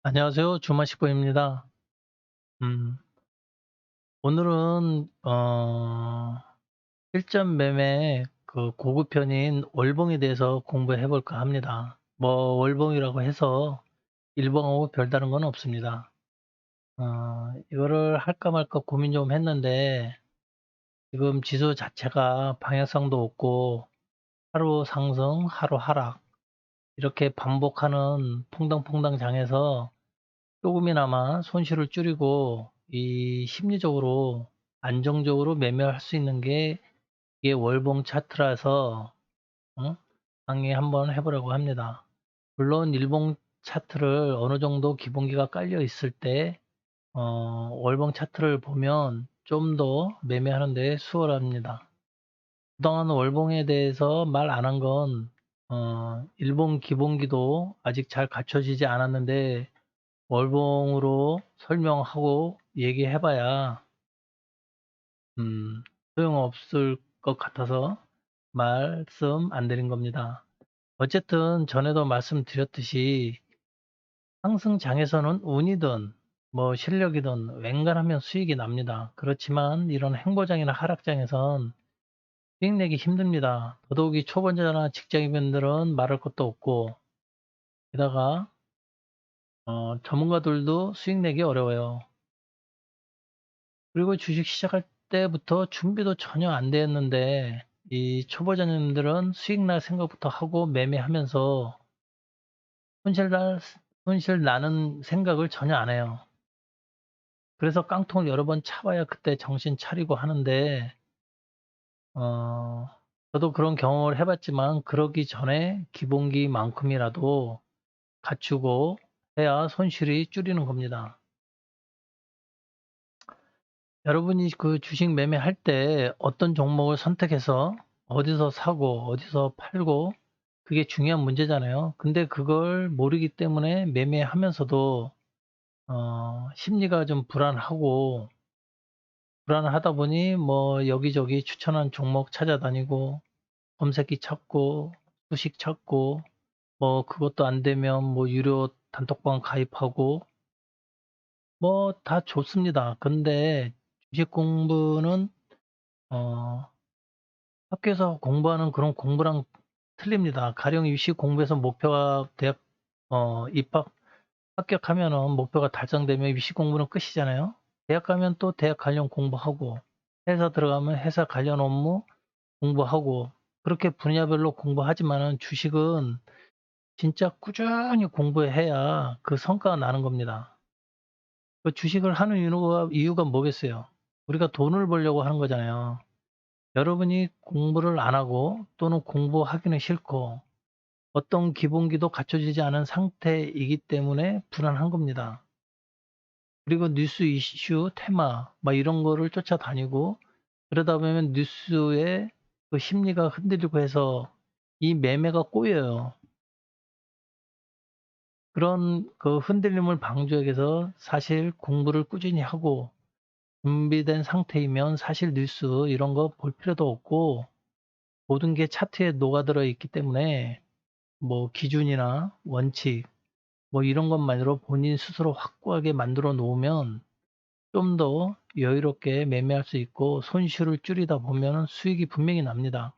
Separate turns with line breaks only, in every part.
안녕하세요. 주마식구입니다. 음, 오늘은 실전 매매 그 고급편인 월봉에 대해서 공부해 볼까 합니다. 뭐 월봉이라고 해서 일봉하고 별다른 건 없습니다. 이거를 할까 말까 고민 좀 했는데 지금 지수 자체가 방향성도 없고 하루 상승, 하루 하락 이렇게 반복하는 퐁당퐁당 장에서 조금이나마 손실을 줄이고 이 심리적으로 안정적으로 매매할 수 있는 게 이게 월봉 차트라서 어? 강의 한번 해보려고 합니다. 물론 일봉 차트를 어느 정도 기본기가 깔려 있을 때 월봉 차트를 보면 좀 더 매매하는 데 수월합니다. 그동안 월봉에 대해서 말 안 한 건 일봉 기본기도 아직 잘 갖춰지지 않았는데 월봉으로 설명하고 얘기해봐야 소용없을 것 같아서 말씀 안 드린 겁니다. 어쨌든 전에도 말씀드렸듯이 상승장에서는 운이든 뭐 실력이든 웬간하면 수익이 납니다. 그렇지만 이런 행보장이나 하락장에선 수익 내기 힘듭니다. 더더욱이 초보자나 직장인분들은 말할 것도 없고 게다가 전문가들도 수익 내기 어려워요. 그리고 주식 시작할 때부터 준비도 전혀 안 됐는데 이 초보자님들은 수익 날 생각부터 하고 매매하면서 손실 날 손실 나는 생각을 전혀 안 해요. 그래서 깡통을 여러 번 차봐야 그때 정신 차리고 하는데 어 저도 그런 경험을 해 봤지만 그러기 전에 기본기만큼이라도 갖추고 해야 손실이 줄이는 겁니다. 여러분이 그 주식 매매할 때 어떤 종목을 선택해서 어디서 사고 어디서 팔고 그게 중요한 문제잖아요. 근데 그걸 모르기 때문에 매매하면서도 심리가 좀 불안하다 보니 뭐 여기저기 추천한 종목 찾아다니고 검색기 찾고 수식 찾고 뭐 그것도 안 되면 뭐 유료 단톡방 가입하고 뭐 다 좋습니다. 근데 주식 공부는 어 학교에서 공부하는 그런 공부랑 틀립니다. 가령 입시 공부해서 목표가 대학 입학 합격하면은 목표가 달성되면 입시 공부는 끝이잖아요. 대학 가면 또 대학 관련 공부하고 회사 들어가면 회사 관련 업무 공부하고 그렇게 분야별로 공부하지만은 주식은 진짜 꾸준히 공부해야 그 성과가 나는 겁니다. 그 주식을 하는 이유가 뭐겠어요? 우리가 돈을 벌려고 하는 거잖아요. 여러분이 공부를 안 하고 또는 공부하기는 싫고 어떤 기본기도 갖춰지지 않은 상태이기 때문에 불안한 겁니다. 그리고 뉴스 이슈, 테마 막 이런 거를 쫓아다니고 그러다 보면 뉴스의 그 심리가 흔들리고 해서 이 매매가 꼬여요. 그런 그 흔들림을 방지하기 위해서 사실 공부를 꾸준히 하고 준비된 상태이면 사실 뉴스 이런 거 볼 필요도 없고 모든 게 차트에 녹아들어 있기 때문에 뭐 기준이나 원칙 뭐 이런 것만으로 본인 스스로 확고하게 만들어 놓으면 좀 더 여유롭게 매매할 수 있고 손실을 줄이다 보면은 수익이 분명히 납니다.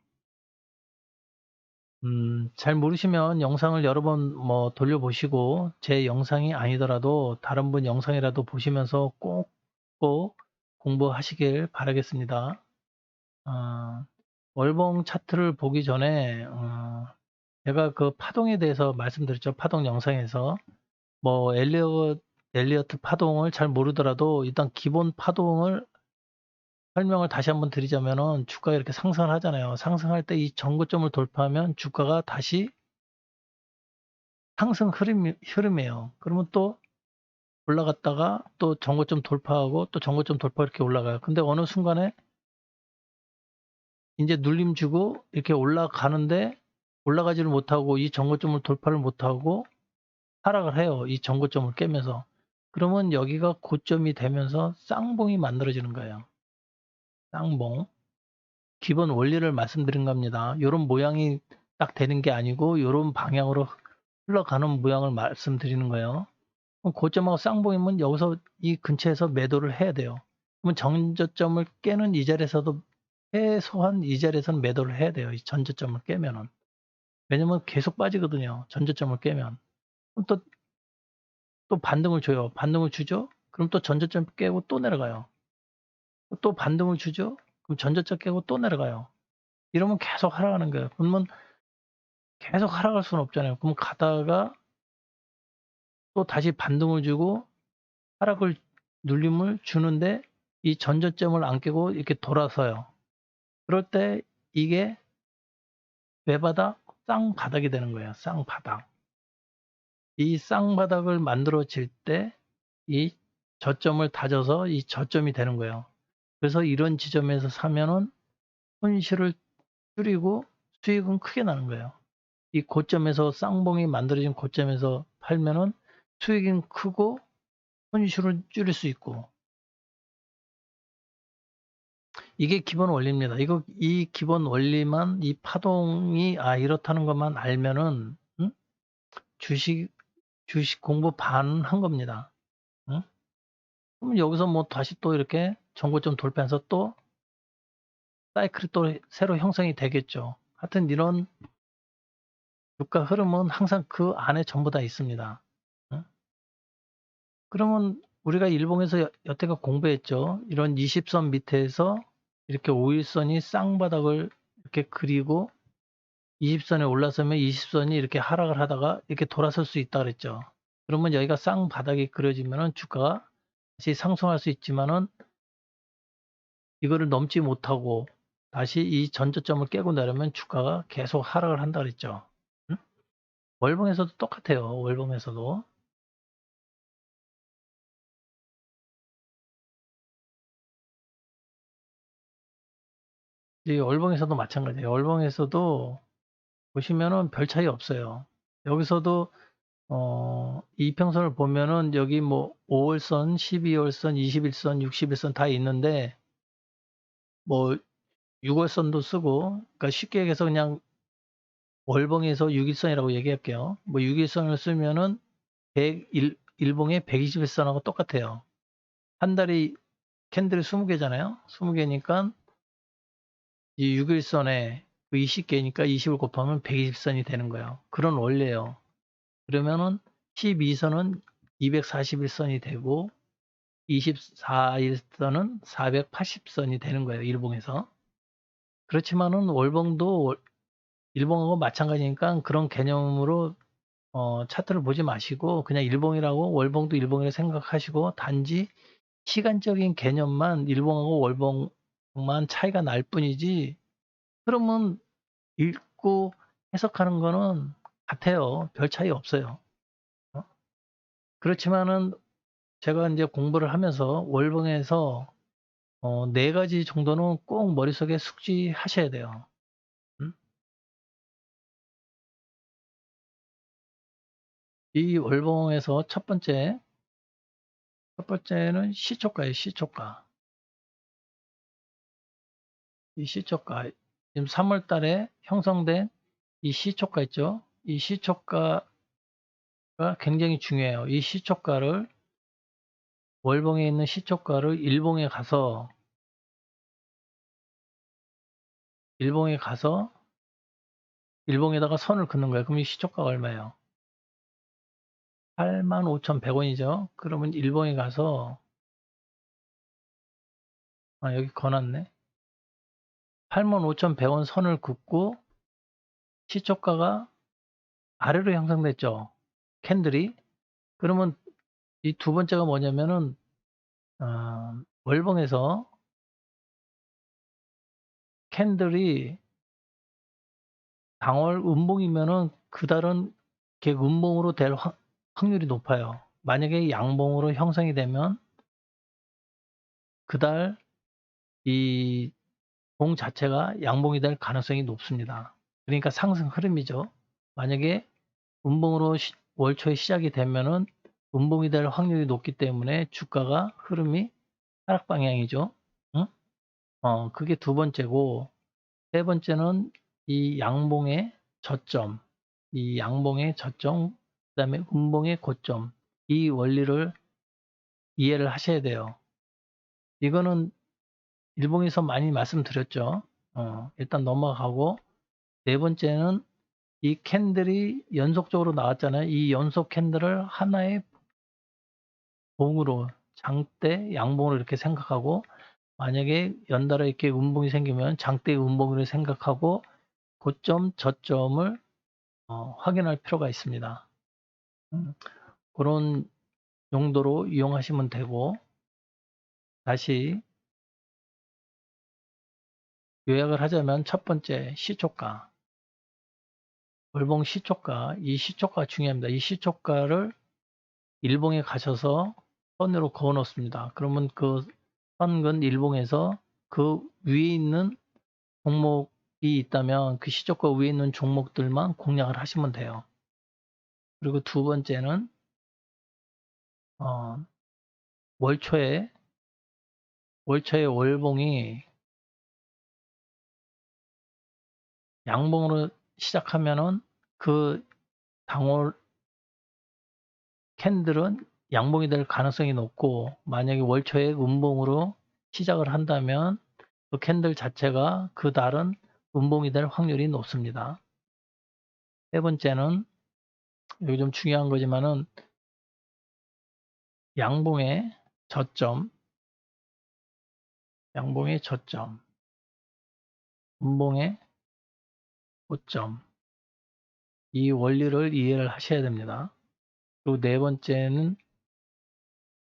잘 모르시면 영상을 여러 번 뭐 돌려보시고 제 영상이 아니더라도 다른 분 영상이라도 보시면서 꼭 공부하시길 바라겠습니다. 아, 월봉 차트를 보기 전에 제가 그 파동에 대해서 말씀드렸죠. 파동 영상에서 뭐 엘리어트 파동을 잘 모르더라도 일단 기본 파동을 설명을 다시 한번 드리자면은 주가가 이렇게 상승을 하잖아요. 상승할 때 이 전고점을 돌파하면 주가가 다시 상승 흐름이에요. 그러면 또 올라갔다가 또 전고점 돌파하고 또 전고점 돌파 이렇게 올라가요. 근데 어느 순간에 인제 눌림 주고 이렇게 올라가는데 올라가지를 못하고 이 전고점을 돌파를 못하고 하락을 해요, 이 전고점을 깨면서. 그러면 여기가 고점이 되면서 쌍봉이 만들어지는 거예요. 쌍봉. 기본 원리를 말씀드린 겁니다. 요런 모양이 딱 되는 게 아니고 요런 방향으로 흘러가는 모양을 말씀드리는 거예요. 그럼 고점하고 쌍봉이면 여기서 이 근처에서 매도를 해야 돼요. 그러면 전저점을 깨는 이 자리에서도 최소한 이 자리에서는 매도를 해야 돼요. 이 전저점을 깨면은. 왜냐면 계속 빠지거든요. 전저점을 깨면. 그럼 또 반등을 줘요. 반등을 주죠? 그럼 또 전저점 깨고 또 내려가요. 또 반등을 주죠? 그럼 전저점 깨고 또 내려가요. 이러면 계속 하락하는 거예요. 그러면 계속 하락할 수는 없잖아요. 그럼 가다가 또 다시 반등을 주고 하락을 눌림을 주는데 이 전저점을 안 깨고 이렇게 돌아서요. 그럴 때 이게 외바닥, 쌍바닥이 되는 거예요. 쌍바닥. 이 쌍바닥을 만들어질 때 이 저점을 다져서 이 저점이 되는 거예요. 그래서 이런 지점에서 사면은 손실을 줄이고 수익은 크게 나는 거예요. 이 고점에서 쌍봉이 만들어진 고점에서 팔면은 수익은 크고 손실을 줄일 수 있고, 이게 기본 원리입니다. 이 기본 원리만, 이 파동이 이렇다는 것만 알면은 주식 공부 반 한 겁니다. 응? 그럼 여기서 뭐 다시 또 이렇게 전고점 돌파해서 또 사이클이 또 새로 형성이 되겠죠. 하여튼 이런 주가 흐름은 항상 그 안에 전부 다 있습니다. 응? 그러면 우리가 일봉에서 여태껏 공부했죠. 이런 20선 밑에서 이렇게 5일선이 쌍바닥을 이렇게 그리고 20선에 올라서면 20선이 이렇게 하락을 하다가 이렇게 돌아설 수 있다 그랬죠. 그러면 여기가 쌍바닥이 그려지면은 주가가 다시 상승할 수 있지만은 이거를 넘지 못하고 다시 이 전저점을 깨고 내려면 주가가 계속 하락을 한다 그랬죠. 응? 월봉에서도 똑같아요. 월봉에서도. 이 월봉에서도 마찬가지예요. 월봉에서도 보시면은 별 차이 없어요. 여기서도 이평선을 보면은 여기 뭐 5월선, 12월선, 21선, 60일선 다 있는데 뭐 6월선도 쓰고, 그러니까 쉽게 얘기해서 그냥 월봉에서 6일선이라고 얘기할게요. 뭐 6일선을 쓰면은 1봉에 121선하고 똑같아요. 한 달이 캔들이 20개잖아요. 20개니까 이 6일선에 그 20개니까 20을 곱하면 120선이 되는 거예요. 그런 원리예요. 그러면은 12선은 241선이 되고 24일선은 480선이 되는 거예요. 일봉에서. 그렇지만은 월봉도 일봉하고 마찬가지니까 그런 개념으로 차트를 보지 마시고 그냥 일봉이라고, 월봉도 일봉이라고 생각하시고 단지 시간적인 개념만 일봉하고 월봉만 차이가 날 뿐이지, 그러면 읽고 해석하는 거는 같아요. 별 차이 없어요. 어? 그렇지만은 제가 이제 공부를 하면서 월봉에서 네 가지 정도는 꼭 머릿속에 숙지하셔야 돼요. 음? 이 월봉에서 첫 번째는 시초가예요. 시초가. 이 시초가. 지금 3월 달에 형성된 이 시초가 있죠. 이 시초가가 굉장히 중요해요. 이 시초가를, 월봉에 있는 시초가를 일봉에 가서 일봉에다가 선을 긋는 거예요. 그럼 이 시초가가 얼마예요? 85,100원이죠. 그러면 일봉에 가서, 여기 거놨네. 85,100원 선을 긋고 시초가가 아래로 형성됐죠. 캔들이. 그러면 이 두 번째가 뭐냐면은 월봉에서 캔들이 당월 음봉이면은 그달은 음봉으로 될 확률이 높아요. 만약에 양봉으로 형성이 되면 그달 이 봉 자체가 양봉이 될 가능성이 높습니다. 그러니까 상승 흐름이죠. 만약에 음봉으로 월 초에 시작이 되면은 음봉이 될 확률이 높기 때문에 주가가 흐름이 하락 방향이죠. 응? 그게 두 번째고, 세 번째는 이 양봉의 저점, 그다음에 음봉의 고점. 이 원리를 이해를 하셔야 돼요. 이거는 일봉에서 많이 말씀드렸죠. 일단 넘어가고, 네 번째는 이 캔들이 연속적으로 나왔잖아요. 이 연속 캔들을 하나의 봉으로, 장대, 양봉으로 이렇게 생각하고, 만약에 연달아 이렇게 음봉이 생기면 장대의 음봉으로 생각하고 고점, 저점을 확인할 필요가 있습니다. 그런 용도로 이용하시면 되고, 다시 요약을 하자면 첫 번째 시초가, 월봉 시초가, 이 시초가 중요합니다. 이 시초가를 일봉에 가셔서 선으로 그어 놓습니다. 그러면 그 선근 일봉에서 그 위에 있는 종목이 있다면 그 시초가 위에 있는 종목들만 공략을 하시면 돼요. 그리고 두 번째는 어, 월초에 월봉이 양봉으로 시작하면은 그 당월 캔들은 양봉이 될 가능성이 높고, 만약에 월초에 음봉으로 시작을 한다면 그 캔들 자체가 그 달은 음봉이 될 확률이 높습니다. 세 번째는 여기 좀 중요한 거지만은 양봉의 저점, 음봉의 고점, 이 원리를 이해를 하셔야 됩니다. 그리고 네 번째는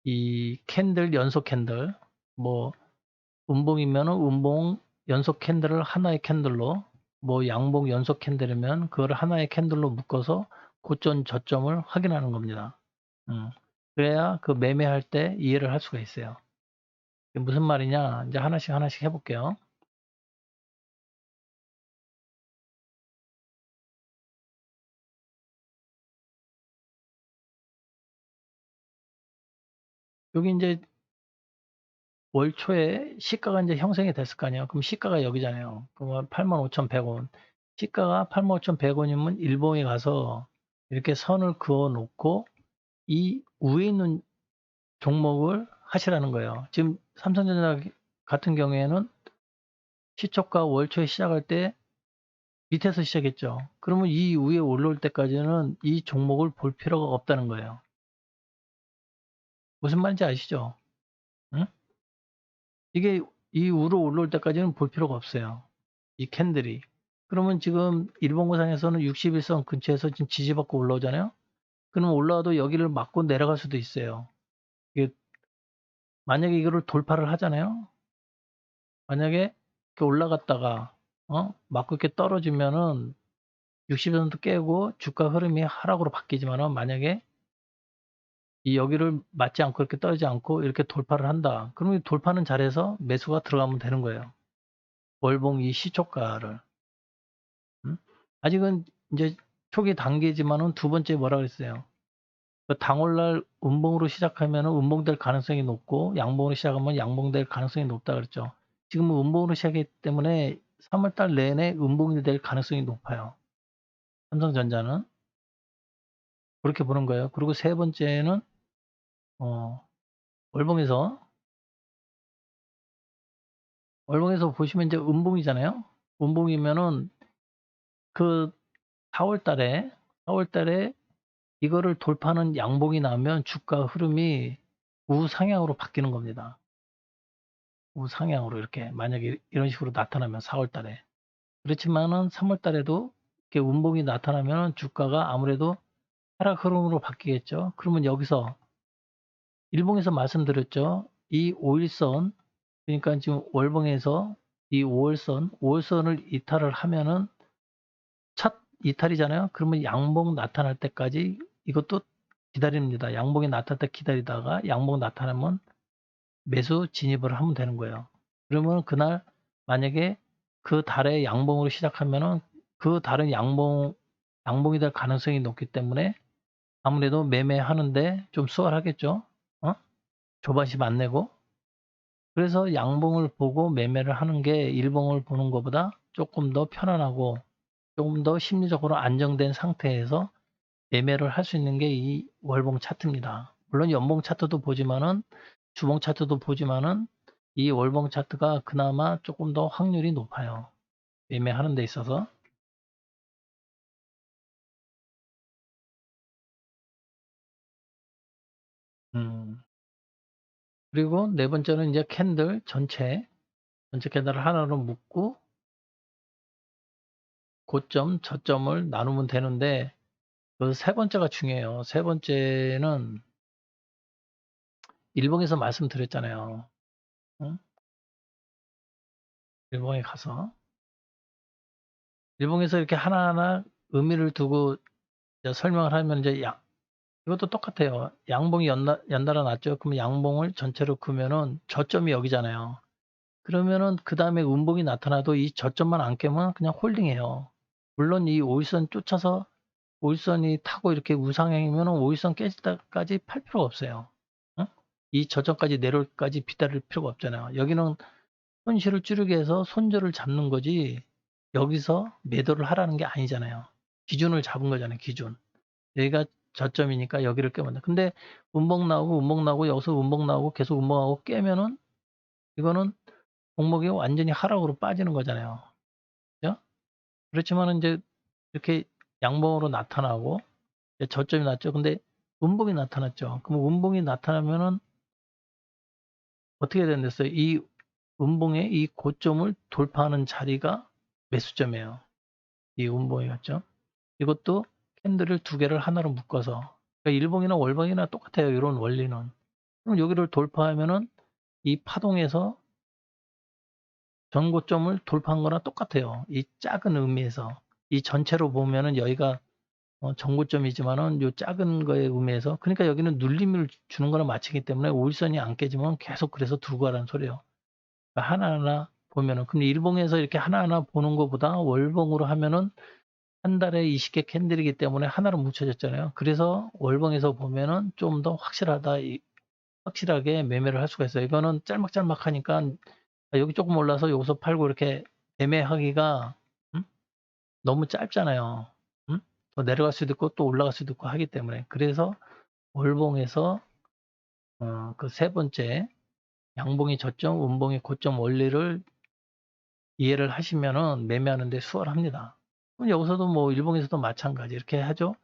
이 캔들, 연속 캔들, 뭐 음봉이면은 음봉 연속 캔들을 하나의 캔들로, 뭐 양봉 연속 캔들이면 그걸 하나의 캔들로 묶어서 고점, 저점을 확인하는 겁니다. 그래야 그 매매할 때 이해를 할 수가 있어요. 이게 무슨 말이냐? 이제 하나씩 해볼게요. 여기 이제 월 초에 시가가 이제 형성이 됐을 거 아니에요. 그럼 시가가 여기잖아요. 그러면 85,100원. 시가가 85,100원이면 일봉에 가서 이렇게 선을 그어 놓고 이 위에 있는 종목을 하시라는 거예요. 지금 삼성전자 같은 경우에는 시초가 월초에 시작할 때 밑에서 시작했죠. 그러면 이 위에 올라올 때까지는 이 종목을 볼 필요가 없다는 거예요. 무슨 말인지 아시죠? 응? 이게 이 위로 올라올 때까지는 볼 필요가 없어요. 이 캔들이. 그러면 지금 일봉고상에서는 61선 근처에서 지금 지지받고 올라오잖아요. 그러면 올라와도 여기를 맞고 내려갈 수도 있어요. 이게 만약에 이거를 돌파를 하잖아요. 만약에 이렇게 올라갔다가 맞고 이렇게 떨어지면은 60선도 깨고 주가 흐름이 하락으로 바뀌지만은, 만약에 이 여기를 맞지 않고 이렇게 떨어지지 않고 이렇게 돌파를 한다. 그러면 돌파는 잘해서 매수가 들어가면 되는 거예요. 월봉 이 시초가를. 아직은 이제 초기 단계지만은 두 번째 뭐라 그랬어요? 그 당월날 음봉으로 시작하면은 음봉될 가능성이 높고, 양봉으로 시작하면 양봉될 가능성이 높다 그랬죠. 지금은 음봉으로 시작했기 때문에 3월달 내내 음봉이 될 가능성이 높아요. 삼성전자는 그렇게 보는 거예요. 그리고 세 번째는 어, 월봉에서 보시면 이제 음봉이잖아요. 음봉이면은 그 4월달에 이거를 돌파하는 양봉이 나오면 주가 흐름이 우상향으로 바뀌는 겁니다. 우상향으로 이렇게 만약에 이런 식으로 나타나면 4월달에. 그렇지만은 3월달에도 이렇게 음봉이 나타나면 주가가 아무래도 하락 흐름으로 바뀌겠죠. 그러면 여기서 일봉에서 말씀드렸죠. 이 5일선, 그러니까 지금 월봉에서 이 5월선을 이탈을 하면은 첫 이탈이잖아요. 그러면 양봉 나타날 때까지 이것도 기다립니다. 양봉이 나타날 때 기다리다가 양봉 나타나면 매수 진입을 하면 되는 거예요. 그러면 그날 만약에 그 달에 양봉으로 시작하면은 그 달은 양봉이 될 가능성이 높기 때문에 아무래도 매매하는데 좀 수월하겠죠. 어? 조바심 안 내고. 그래서 양봉을 보고 매매를 하는 게 일봉을 보는 것보다 조금 더 편안하고 조금 더 심리적으로 안정된 상태에서 매매를 할 수 있는 게 이 월봉 차트입니다. 물론 연봉 차트도 보지만은 주봉 차트도 보지만은 이 월봉 차트가 그나마 조금 더 확률이 높아요. 매매하는 데 있어서. 음. 그리고 네 번째는 이제 캔들 전체 캔들을 하나로 묶고 고점, 저점을 나누면 되는데 그 세 번째가 중요해요. 세 번째는 일봉에서 말씀드렸잖아요. 응? 일봉에 가서 일봉에서 이렇게 하나하나 의미를 두고 이제 설명을 하면 이제 이것도 똑같아요. 양봉이 연달아 났죠. 그러면 양봉을 전체로 그으면은 저점이 여기잖아요. 그러면은 그 다음에 음봉이 나타나도 이 저점만 안 깨면 그냥 홀딩해요. 물론 이 5일선 쫓아서 5일선이 타고 이렇게 우상향이면 5일선 깨질 때까지 팔 필요가 없어요. 응? 이 저점까지 내려올 때까지 기다릴 필요가 없잖아요. 여기는 손실을 줄이기 위해서 손절을 잡는 거지 여기서 매도를 하라는 게 아니잖아요. 기준을 잡은 거잖아요. 기준. 여기가 저점이니까 여기를 깨면 돼. 근데 음봉 나오고 여기서 음봉 나오고 계속 음봉하고 깨면은 이거는 종목이 완전히 하락으로 빠지는 거잖아요. 그죠? 그렇지만은 이제 이렇게 양봉으로 나타나고 이제 저점이 났죠. 근데 음봉이 나타났죠. 그럼 음봉이 나타나면은 어떻게 된댔어요? 이 음봉의 이 고점을 돌파하는 자리가 매수점이에요. 이 음봉이었죠. 이것도 캔들을 두 개를 하나로 묶어서 그러니까 일봉이나 월봉이나 똑같아요. 이런 원리는. 그럼 여기를 돌파하면은 이 파동에서 전고점을 돌파한 거나 똑같아요. 이 작은 의미에서. 이 전체로 보면은 여기가 전고점이지만은 요 작은 거에 의미에서 그러니까 여기는 눌림을 주는 거나 마치기 때문에 5일선이 안 깨지면 계속 그래서 두고 가라는 소리예요. 그러니까 하나하나 보면은 근데 일봉에서 이렇게 하나하나 보는 것보다 월봉으로 하면은 한 달에 20개 캔들이기 때문에 하나로 뭉쳐졌잖아요. 그래서 월봉에서 보면은 좀 더 확실하게 매매를 할 수가 있어요. 이거는 짤막짤막하니까 여기 조금 올라서 여기서 팔고 이렇게 매매하기가 음? 너무 짧잖아요. 음? 더 내려갈 수도 있고 또 올라갈 수도 있고 하기 때문에 그래서 월봉에서 그 세 번째 양봉의 저점, 음봉의 고점 원리를 이해를 하시면은 매매하는 데 수월합니다. 그럼 여기서도 뭐 일봉에서도 마찬가지 이렇게 하죠.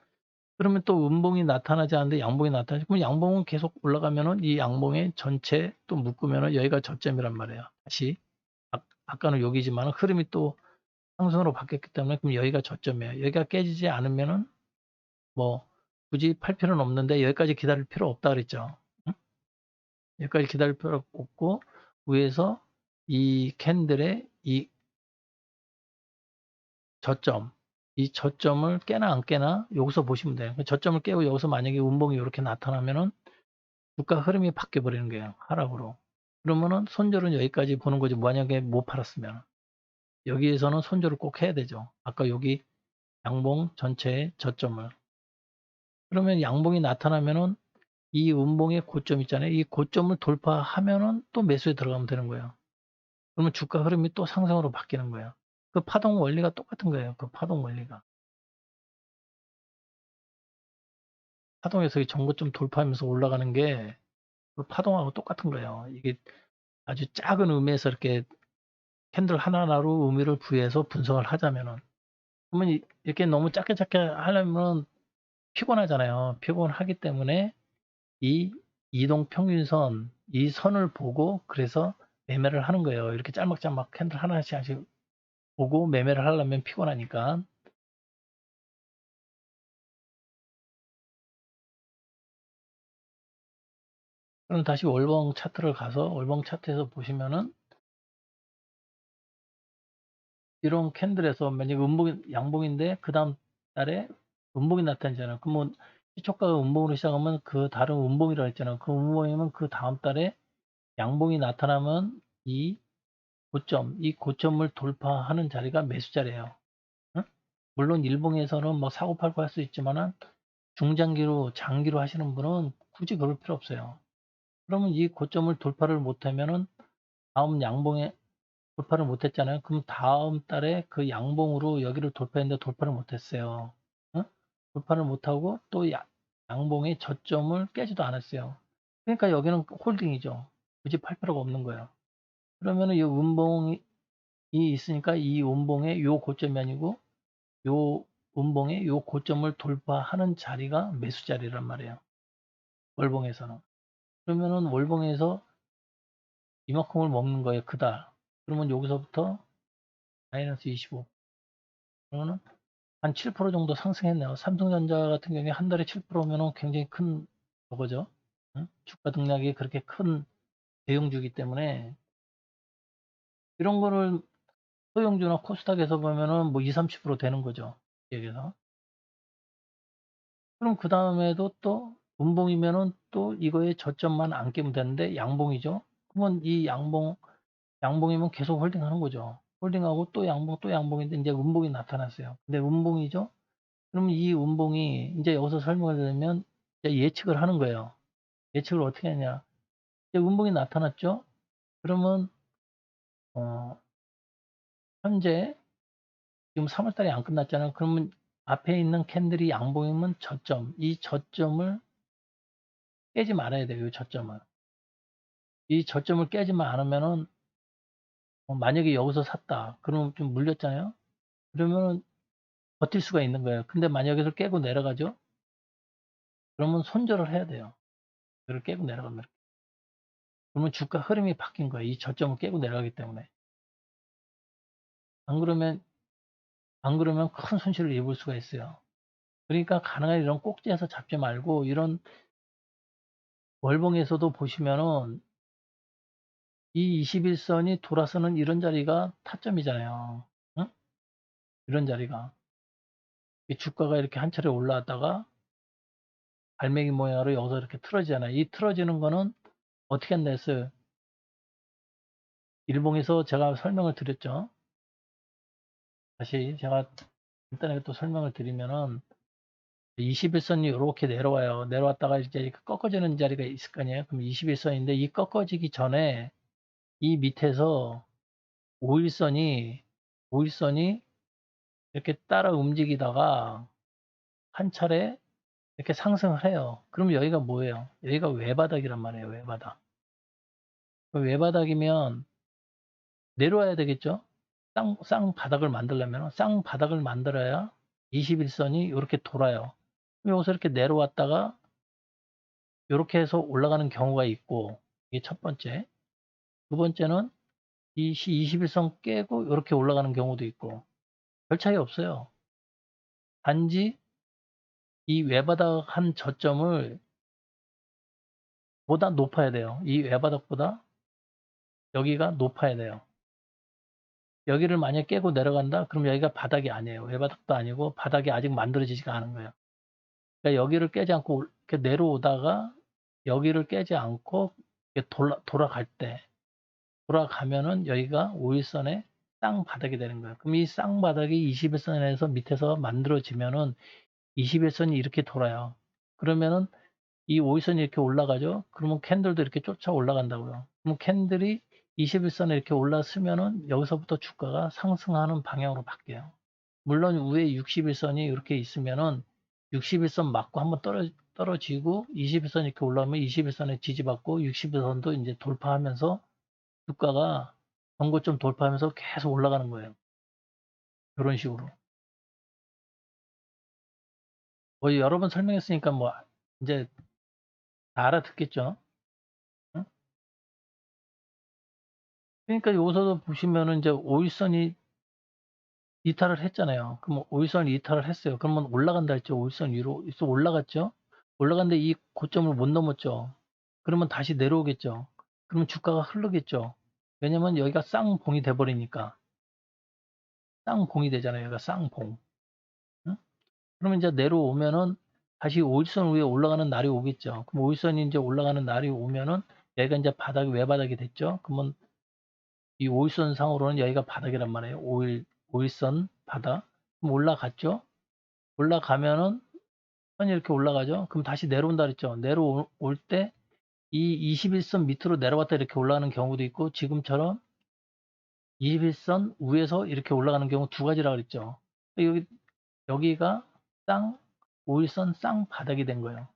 그러면 또 음봉이 나타나지 않는데 양봉이 나타나죠. 그럼 양봉은 계속 올라가면은 이 양봉의 전체 또 묶으면은 여기가 저점이란 말이에요. 다시 아까는 여기지만 흐름이 또 상승으로 바뀌었기 때문에 그럼 여기가 저점이에요. 여기가 깨지지 않으면은 뭐 굳이 팔 필요는 없는데 여기까지 기다릴 필요 없다 그랬죠. 응? 여기까지 기다릴 필요 없고 위에서 이 캔들의 이 저점, 이 저점을 깨나 안 깨나 여기서 보시면 돼요. 저점을 깨고 여기서 만약에 운봉이 이렇게 나타나면은 주가 흐름이 바뀌어 버리는 거예요. 하락으로. 그러면은 손절은 여기까지 보는 거지. 만약에 못 팔았으면 여기에서는 손절을 꼭 해야 되죠. 아까 여기 양봉 전체의 저점을. 그러면 양봉이 나타나면은 이 음봉의 고점 있잖아요. 이 고점을 돌파하면은 또 매수에 들어가면 되는 거예요. 그러면 주가 흐름이 또 상승으로 바뀌는 거예요. 그 파동 원리가 똑같은 거예요. 그 파동 원리가. 파동에서 이 전고점 돌파하면서 올라가는 게 그 파동하고 똑같은 거예요. 이게 아주 작은 의미에서 이렇게 캔들 하나하나로 의미를 부여해서 분석을 하자면은. 그러면 이렇게 너무 작게 작게 하려면 피곤하잖아요. 피곤하기 때문에 이 이동 평균선, 이 선을 보고 그래서 매매를 하는 거예요. 이렇게 짤막짤막 캔들 하나씩 보고 매매를 하려면 피곤하니까. 그럼 다시 월봉 차트를 가서 월봉 차트에서 보시면은 이런 캔들에서 만약에 양봉인데 그 다음 달에 음봉이 나타나잖아요. 그러면 시초가가 음봉으로 시작하면 그 다른 음봉이라고 했잖아요. 그 음봉이면 그 다음 달에 양봉이 나타나면 이 고점을 돌파하는 자리가 매수 자리예요. 응? 물론 일봉에서는 뭐 사고 팔고 할 수 있지만은 중장기로 장기로 하시는 분은 굳이 그럴 필요 없어요. 그러면 이 고점을 돌파를 못하면은 다음 양봉에 돌파를 못했잖아요. 그럼 다음 달에 그 양봉으로 여기를 돌파했는데 돌파를 못했어요. 응? 돌파를 못하고 또 양봉의 저점을 깨지도 않았어요. 그러니까 여기는 홀딩이죠. 굳이 팔 필요가 없는 거예요. 그러면은 이 음봉이 있으니까 이 음봉의 요 고점이 아니고 요 음봉의 요 고점을 돌파하는 자리가 매수 자리란 말이에요. 월봉에서는. 그러면은 월봉에서 이만큼을 먹는 거예요. 그달. 그러면 여기서부터 마이너스 25. 그러면은 한 7% 정도 상승했네요. 삼성전자 같은 경우에 한 달에 7%면은 굉장히 큰 거죠. 응? 주가 등락이 그렇게 큰 대형주기 때문에 이런 거를 소형주나 코스닥에서 보면은 뭐 2, 30% 되는 거죠. 여기서. 그럼 그 다음에도 또 음봉이면은 또 이거의 저점만 안 깨면 되는데 양봉이죠. 그러면 이 양봉이면 계속 홀딩하는 거죠. 홀딩하고 또 양봉 또 양봉인데 이제 음봉이 나타났어요. 근데 음봉이죠. 그러면 이 음봉이 이제 여기서 설명을 드리면 이제 예측을 하는 거예요. 예측을 어떻게 하냐. 이제 음봉이 나타났죠. 그러면 현재 지금 3월 달이 안 끝났잖아요. 그러면 앞에 있는 캔들이 양봉이면 저점, 이 저점을 깨지 말아야 돼요. 이 저점을. 이 저점을 깨지만 않으면은 만약에 여기서 샀다. 그러면 좀 물렸잖아요. 그러면은 버틸 수가 있는 거예요. 근데 만약에 여기서 깨고 내려가죠. 그러면 손절을 해야 돼요. 이걸 깨고 내려가면. 그러면 주가 흐름이 바뀐 거예요. 이 저점을 깨고 내려가기 때문에. 안 그러면 큰 손실을 입을 수가 있어요. 그러니까 가능한 이런 꼭지에서 잡지 말고 이런 월봉에서도 보시면은 이 21선이 돌아서는 이런 자리가 타점이잖아요. 응? 이런 자리가. 이 주가가 이렇게 한 차례 올라왔다가 갈매기 모양으로 여기서 이렇게 틀어지잖아요. 이 틀어지는 거는 어떻게 한다 했어요? 일봉에서 제가 설명을 드렸죠. 다시 제가 간단하게 또 설명을 드리면은 21선이 이렇게 내려와요. 내려왔다가 이제 꺾어지는 자리가 있을 거 아니에요. 그럼 21선인데 이 꺾어지기 전에 이 밑에서 5일선이 이렇게 따라 움직이다가 한 차례 이렇게 상승을 해요. 그럼 여기가 뭐예요? 여기가 외바닥이란 말이에요. 외바닥. 외바닥이면 내려와야 되겠죠? 쌍바닥을 만들려면 쌍바닥을 만들어야 21선이 이렇게 돌아요. 여기서 이렇게 내려왔다가 이렇게 해서 올라가는 경우가 있고 이게 첫 번째. 두 번째는 이 21선 깨고 이렇게 올라가는 경우도 있고 별 차이 없어요. 단지 이 외바닥 한 저점을 보다 높아야 돼요. 이 외바닥보다 여기가 높아야 돼요. 여기를 만약 깨고 내려간다? 그럼 여기가 바닥이 아니에요. 외바닥도 아니고 바닥이 아직 만들어지지가 않은 거예요. 그러니까 여기를 깨지 않고 이렇게 내려오다가 여기를 깨지 않고 돌아갈 때 돌아가면은 여기가 5일선의 쌍바닥이 되는 거예요. 그럼 이 쌍바닥이 21선에서 밑에서 만들어지면은 21선이 이렇게 돌아요. 그러면은 이 5일선이 이렇게 올라가죠. 그러면 캔들도 이렇게 쫓아 올라간다고요. 그럼 캔들이 21선에 이렇게 올랐으면은 여기서부터 주가가 상승하는 방향으로 바뀌어요. 물론 위에 61선이 이렇게 있으면은 61선 맞고 한번 떨어지고 21선 이렇게 올라오면 21선에 지지받고 61선도 이제 돌파하면서 주가가 전고점 돌파하면서 계속 올라가는 거예요. 이런 식으로. 뭐 여러 번 설명했으니까 뭐 이제 다 알아듣겠죠. 응? 그러니까 여기서도 보시면은 이제 5일선이 이탈을 했잖아요. 그럼 5일선 이탈을 했어요. 그러면 올라간다 했죠. 5일선 위로 올라갔죠. 올라갔는데 이 고점을 못 넘었죠. 그러면 다시 내려오겠죠. 그러면 주가가 흐르겠죠. 왜냐면 여기가 쌍봉이 돼 버리니까. 쌍봉이 되잖아요. 여기가 쌍봉. 응? 그러면 이제 내려오면은 다시 5일선 위에 올라가는 날이 오겠죠. 그럼 5일선이 이제 올라가는 날이 오면은 여기가 이제 바닥이 외바닥이 됐죠. 그러면 이 5일선 상으로는 여기가 바닥이란 말이에요. 5일선 바닥. 그럼 올라갔죠. 올라가면은 선이 이렇게 올라가죠. 그럼 다시 내려온다 그랬죠. 내려올 때 이 21선 밑으로 내려왔다 이렇게 올라가는 경우도 있고 지금처럼 21선 위에서 이렇게 올라가는 경우 두 가지라 그랬죠. 여기가 5일선 쌍바닥이 된 거예요.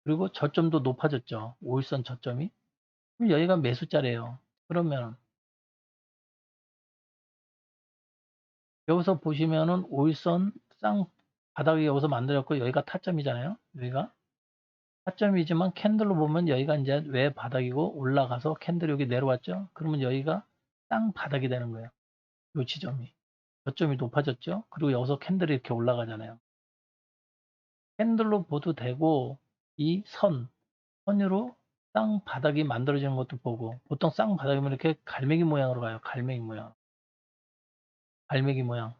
그리고 저점도 높아졌죠. 5일선 저점이. 그럼 여기가 매수자래요. 그러면 여기서 보시면은 5일선 쌍바닥이 여기서 만들었고 여기가 타점이잖아요. 여기가 타점이지만 캔들로 보면 여기가 이제 왜 바닥이고 올라가서 캔들이 여기 내려왔죠. 그러면 여기가 쌍바닥이 되는 거예요. 요 지점이. 저점이 높아졌죠. 그리고 여기서 캔들이 이렇게 올라가잖아요. 캔들로 봐도 되고 이 선으로 쌍바닥이 만들어지는 것도 보고, 보통 쌍바닥이면 이렇게 갈매기 모양으로 가요. 갈매기 모양. 갈매기 모양.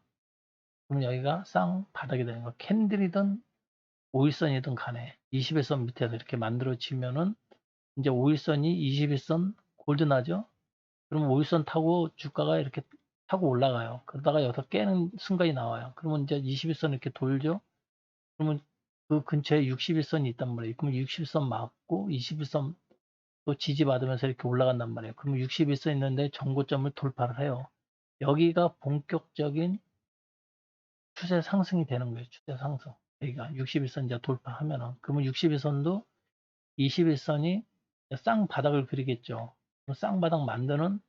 그러면 여기가 쌍바닥이 되는 거. 캔들이든 5일선이든 간에 21선 밑에서 이렇게 만들어지면은 이제 5일선이 21선 골드나죠. 그러면 5일선 타고 주가가 이렇게 타고 올라가요. 그러다가 여기서 깨는 순간이 나와요. 그러면 이제 21선 이렇게 돌죠. 그러면 그 근처에 61선이 있단 말이에요. 그러면 61선 맞고 21선 또 지지받으면서 이렇게 올라간단 말이에요. 그러면 61선 있는데 정고점을 돌파를 해요. 여기가 본격적인 추세 상승이 되는 거예요. 추세 상승. 여기가 61선 이제 돌파하면은. 그러면 61선도 21선이 쌍바닥을 그리겠죠. 쌍바닥 만드는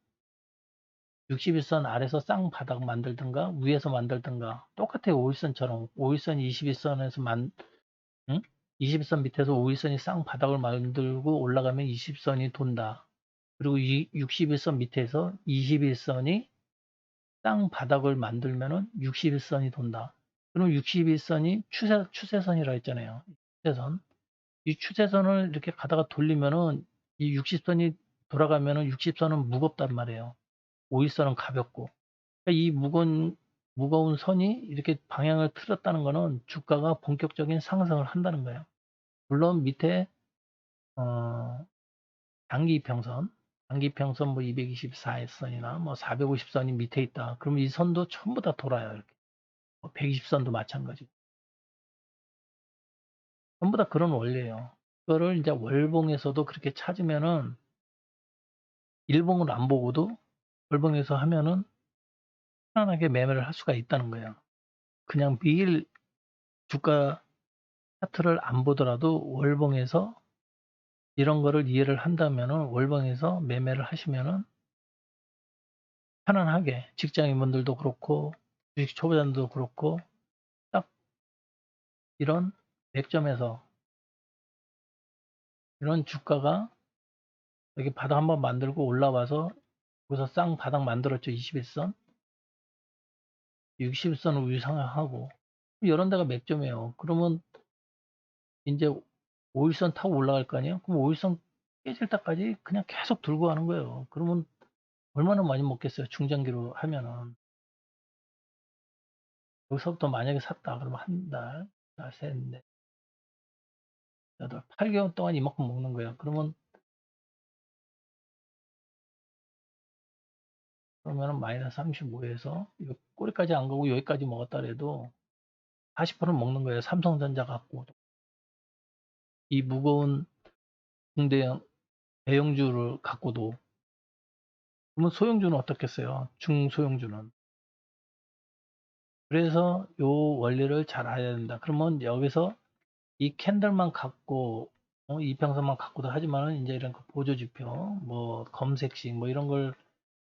61선 아래서 쌍바닥 만들든가 위에서 만들든가 똑같아요. 5일선처럼 5일선 21선에서 응? 21선 밑에서 5일선이 쌍바닥을 만들고 올라가면 20선이 돈다. 그리고 61선 밑에서 21선이 쌍바닥을 만들면은 61선이 돈다. 그럼 61선이 추세선이라 했잖아요. 추세선. 이 추세선을 이렇게 가다가 돌리면은 이 60선이 돌아가면은 60선은 무겁단 말이에요. 5일선은 가볍고. 그러니까 이 무거운 선이 이렇게 방향을 틀었다는 거는 주가가 본격적인 상승을 한다는 거예요. 물론 밑에 어, 단기평선 뭐 224선이나 뭐 450선이 밑에 있다. 그러면 이 선도 전부 다 돌아요. 이렇게. 120선도 마찬가지고. 전부 다 그런 원리예요. 그거를 이제 월봉에서도 그렇게 찾으면은 일봉을 안 보고도 월봉에서 하면은 편안하게 매매를 할 수가 있다는 거예요. 그냥 매일 주가 차트를 안 보더라도 월봉에서 이런 거를 이해를 한다면은 월봉에서 매매를 하시면은 편안하게 직장인분들도 그렇고 주식 초보자들도 그렇고 딱 이런 맥점에서 이런 주가가 여기 바닥 한번 만들고 올라와서 여기서 쌍바닥 만들었죠. 21선 61선을 위상하고 이런 데가 맥점이에요. 그러면 이제 5일선 타고 올라갈 거 아니에요. 그럼 5일선 깨질 때까지 그냥 계속 들고 가는 거예요. 그러면 얼마나 많이 먹겠어요. 중장기로 하면은. 여기서부터 만약에 샀다 그러면 한 달, 달, 셋, 넷, 여덟, 8개월 동안 이만큼 먹는 거예요. 그러면은 마이너스 35에서 꼬리까지 안 가고 여기까지 먹었다 그래도 40%는 먹는 거예요. 삼성전자 갖고. 이 무거운 중대형 대형주를 갖고도. 그러면 소형주는 어떻겠어요? 중소형주는. 그래서 요 원리를 잘 알아야 된다. 그러면 여기서 이 캔들만 갖고 이평선만 갖고도 하지만은 이제 이런 보조지표, 뭐 검색식 뭐 이런 걸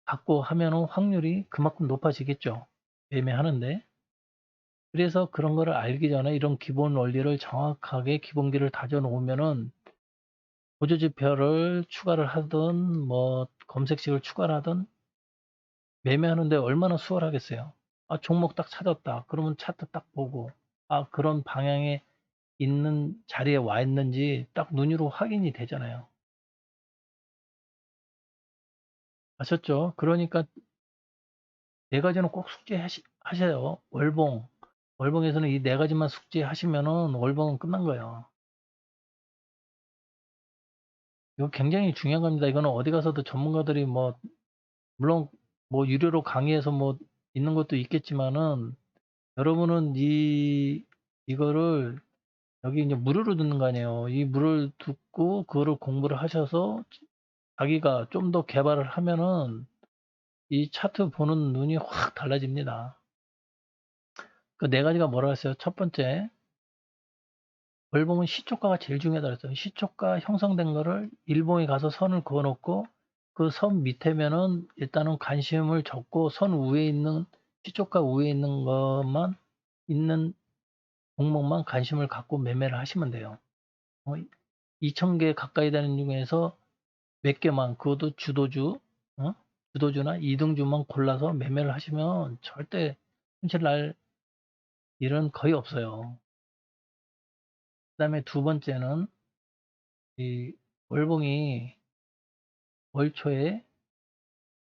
갖고 하면은 확률이 그만큼 높아지겠죠. 매매하는데. 그래서 그런 거를 알기 전에 이런 기본 원리를 정확하게 기본기를 다져 놓으면은 보조지표를 추가를 하든 뭐 검색식을 추가를 하든 매매하는데 얼마나 수월하겠어요. 아, 종목 딱 찾았다. 그러면 차트 딱 보고 아, 그런 방향에 있는 자리에 와 있는지 딱 눈으로 확인이 되잖아요. 아셨죠? 그러니까 네 가지는 꼭 숙지하셔요. 월봉. 월봉에서는 이 네 가지만 숙지하시면은 월봉은 끝난 거예요. 이거 굉장히 중요한 겁니다. 이거는 어디 가서도 전문가들이 뭐, 물론 뭐 유료로 강의해서 뭐 있는 것도 있겠지만은 여러분은 이거를 여기 이제 무료로 듣는 거 아니에요. 이 무료를 듣고 그거를 공부를 하셔서 자기가 좀 더 개발을 하면은 이 차트 보는 눈이 확 달라집니다. 그 네 가지가 뭐라 했어요? 첫 번째, 월봉은 시초가가 제일 중요하다 그랬어요. 시초가 형성된 거를 일봉에 가서 선을 그어 놓고 그 선 밑에면은 일단은 관심을 접고 선 위에 있는 시초가 위에 있는 것만 있는 종목만 관심을 갖고 매매를 하시면 돼요. 2,000개 가까이 되는 중에서 몇 개만 그것도 주도주, 주도주나 이등주만 골라서 매매를 하시면 절대 손실 날 일은 거의 없어요. 그다음에 두 번째는 이 월봉이 월 초에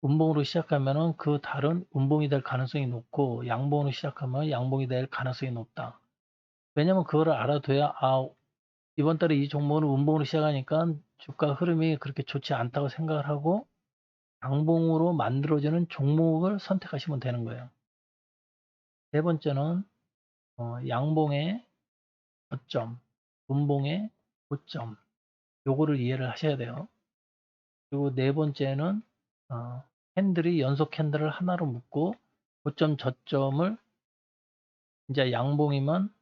음봉으로 시작하면은 그 달은 음봉이 될 가능성이 높고 양봉으로 시작하면 양봉이 될 가능성이 높다. 왜냐면 그거를 알아둬야 이번 달에 이 종목은 음봉으로 시작하니까 주가 흐름이 그렇게 좋지 않다고 생각을 하고 양봉으로 만들어지는 종목을 선택하시면 되는 거예요. 세 번째는 양봉의 저점, 음봉의 고점 요거를 이해를 하셔야 돼요. 그리고 네 번째는 캔들이 연속 캔들을 하나로 묶고 고점 저점을 이제 양봉이면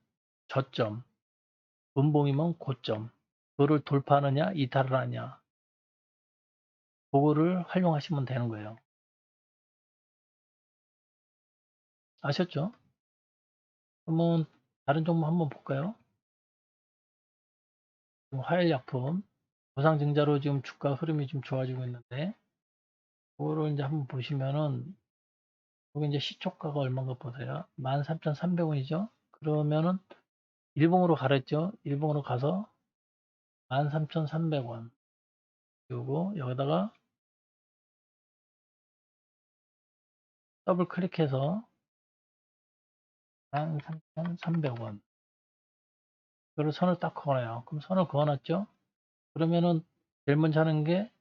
저점, 음봉이면 고점 그거를 돌파하느냐 이탈을 하느냐 그거를 활용하시면 되는 거예요. 아셨죠? 그러면 다른 종목 한번 볼까요? 화일약품 보상증자로 지금 주가 흐름이 좀 좋아지고 있는데 그거를 이제 한번 보시면은 여기 이제 시초가가 얼마인가 보세요. 13,300원이죠. 그러면은 일봉으로 가랬죠. 일봉으로 가서 13,300원 요거 여기다가 더블 클릭해서 13,300원 그걸 선을 딱 그어놔요. 그럼 선을 그어놨죠. 그러면은 제일 먼저 하는 게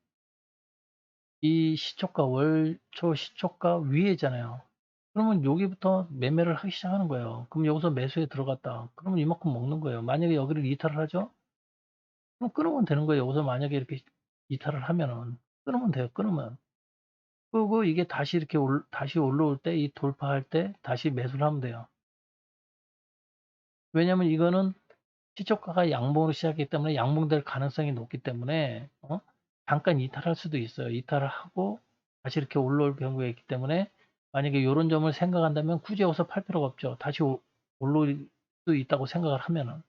이 시초가 월초 시초가 위에잖아요. 그러면 여기부터 매매를 하기 시작하는 거예요. 그럼 여기서 매수에 들어갔다. 그러면 이만큼 먹는 거예요. 만약에 여기를 이탈을 하죠? 그럼 끊으면 되는 거예요. 여기서 만약에 이렇게 이탈을 하면은 끊으면 돼요. 끊으면. 그리고 이게 다시 이렇게 다시 올라올 때 이 돌파할 때 다시 매수를 하면 돼요. 왜냐면 이거는 시초가가 양봉으로 시작했기 때문에 양봉될 가능성이 높기 때문에 잠깐 이탈할 수도 있어요. 이탈을 하고 다시 이렇게 올라올 경우가 있기 때문에 만약에 이런 점을 생각한다면 굳이 여기서 팔 필요가 없죠. 다시 올라올 수 있다고 생각을 하면은.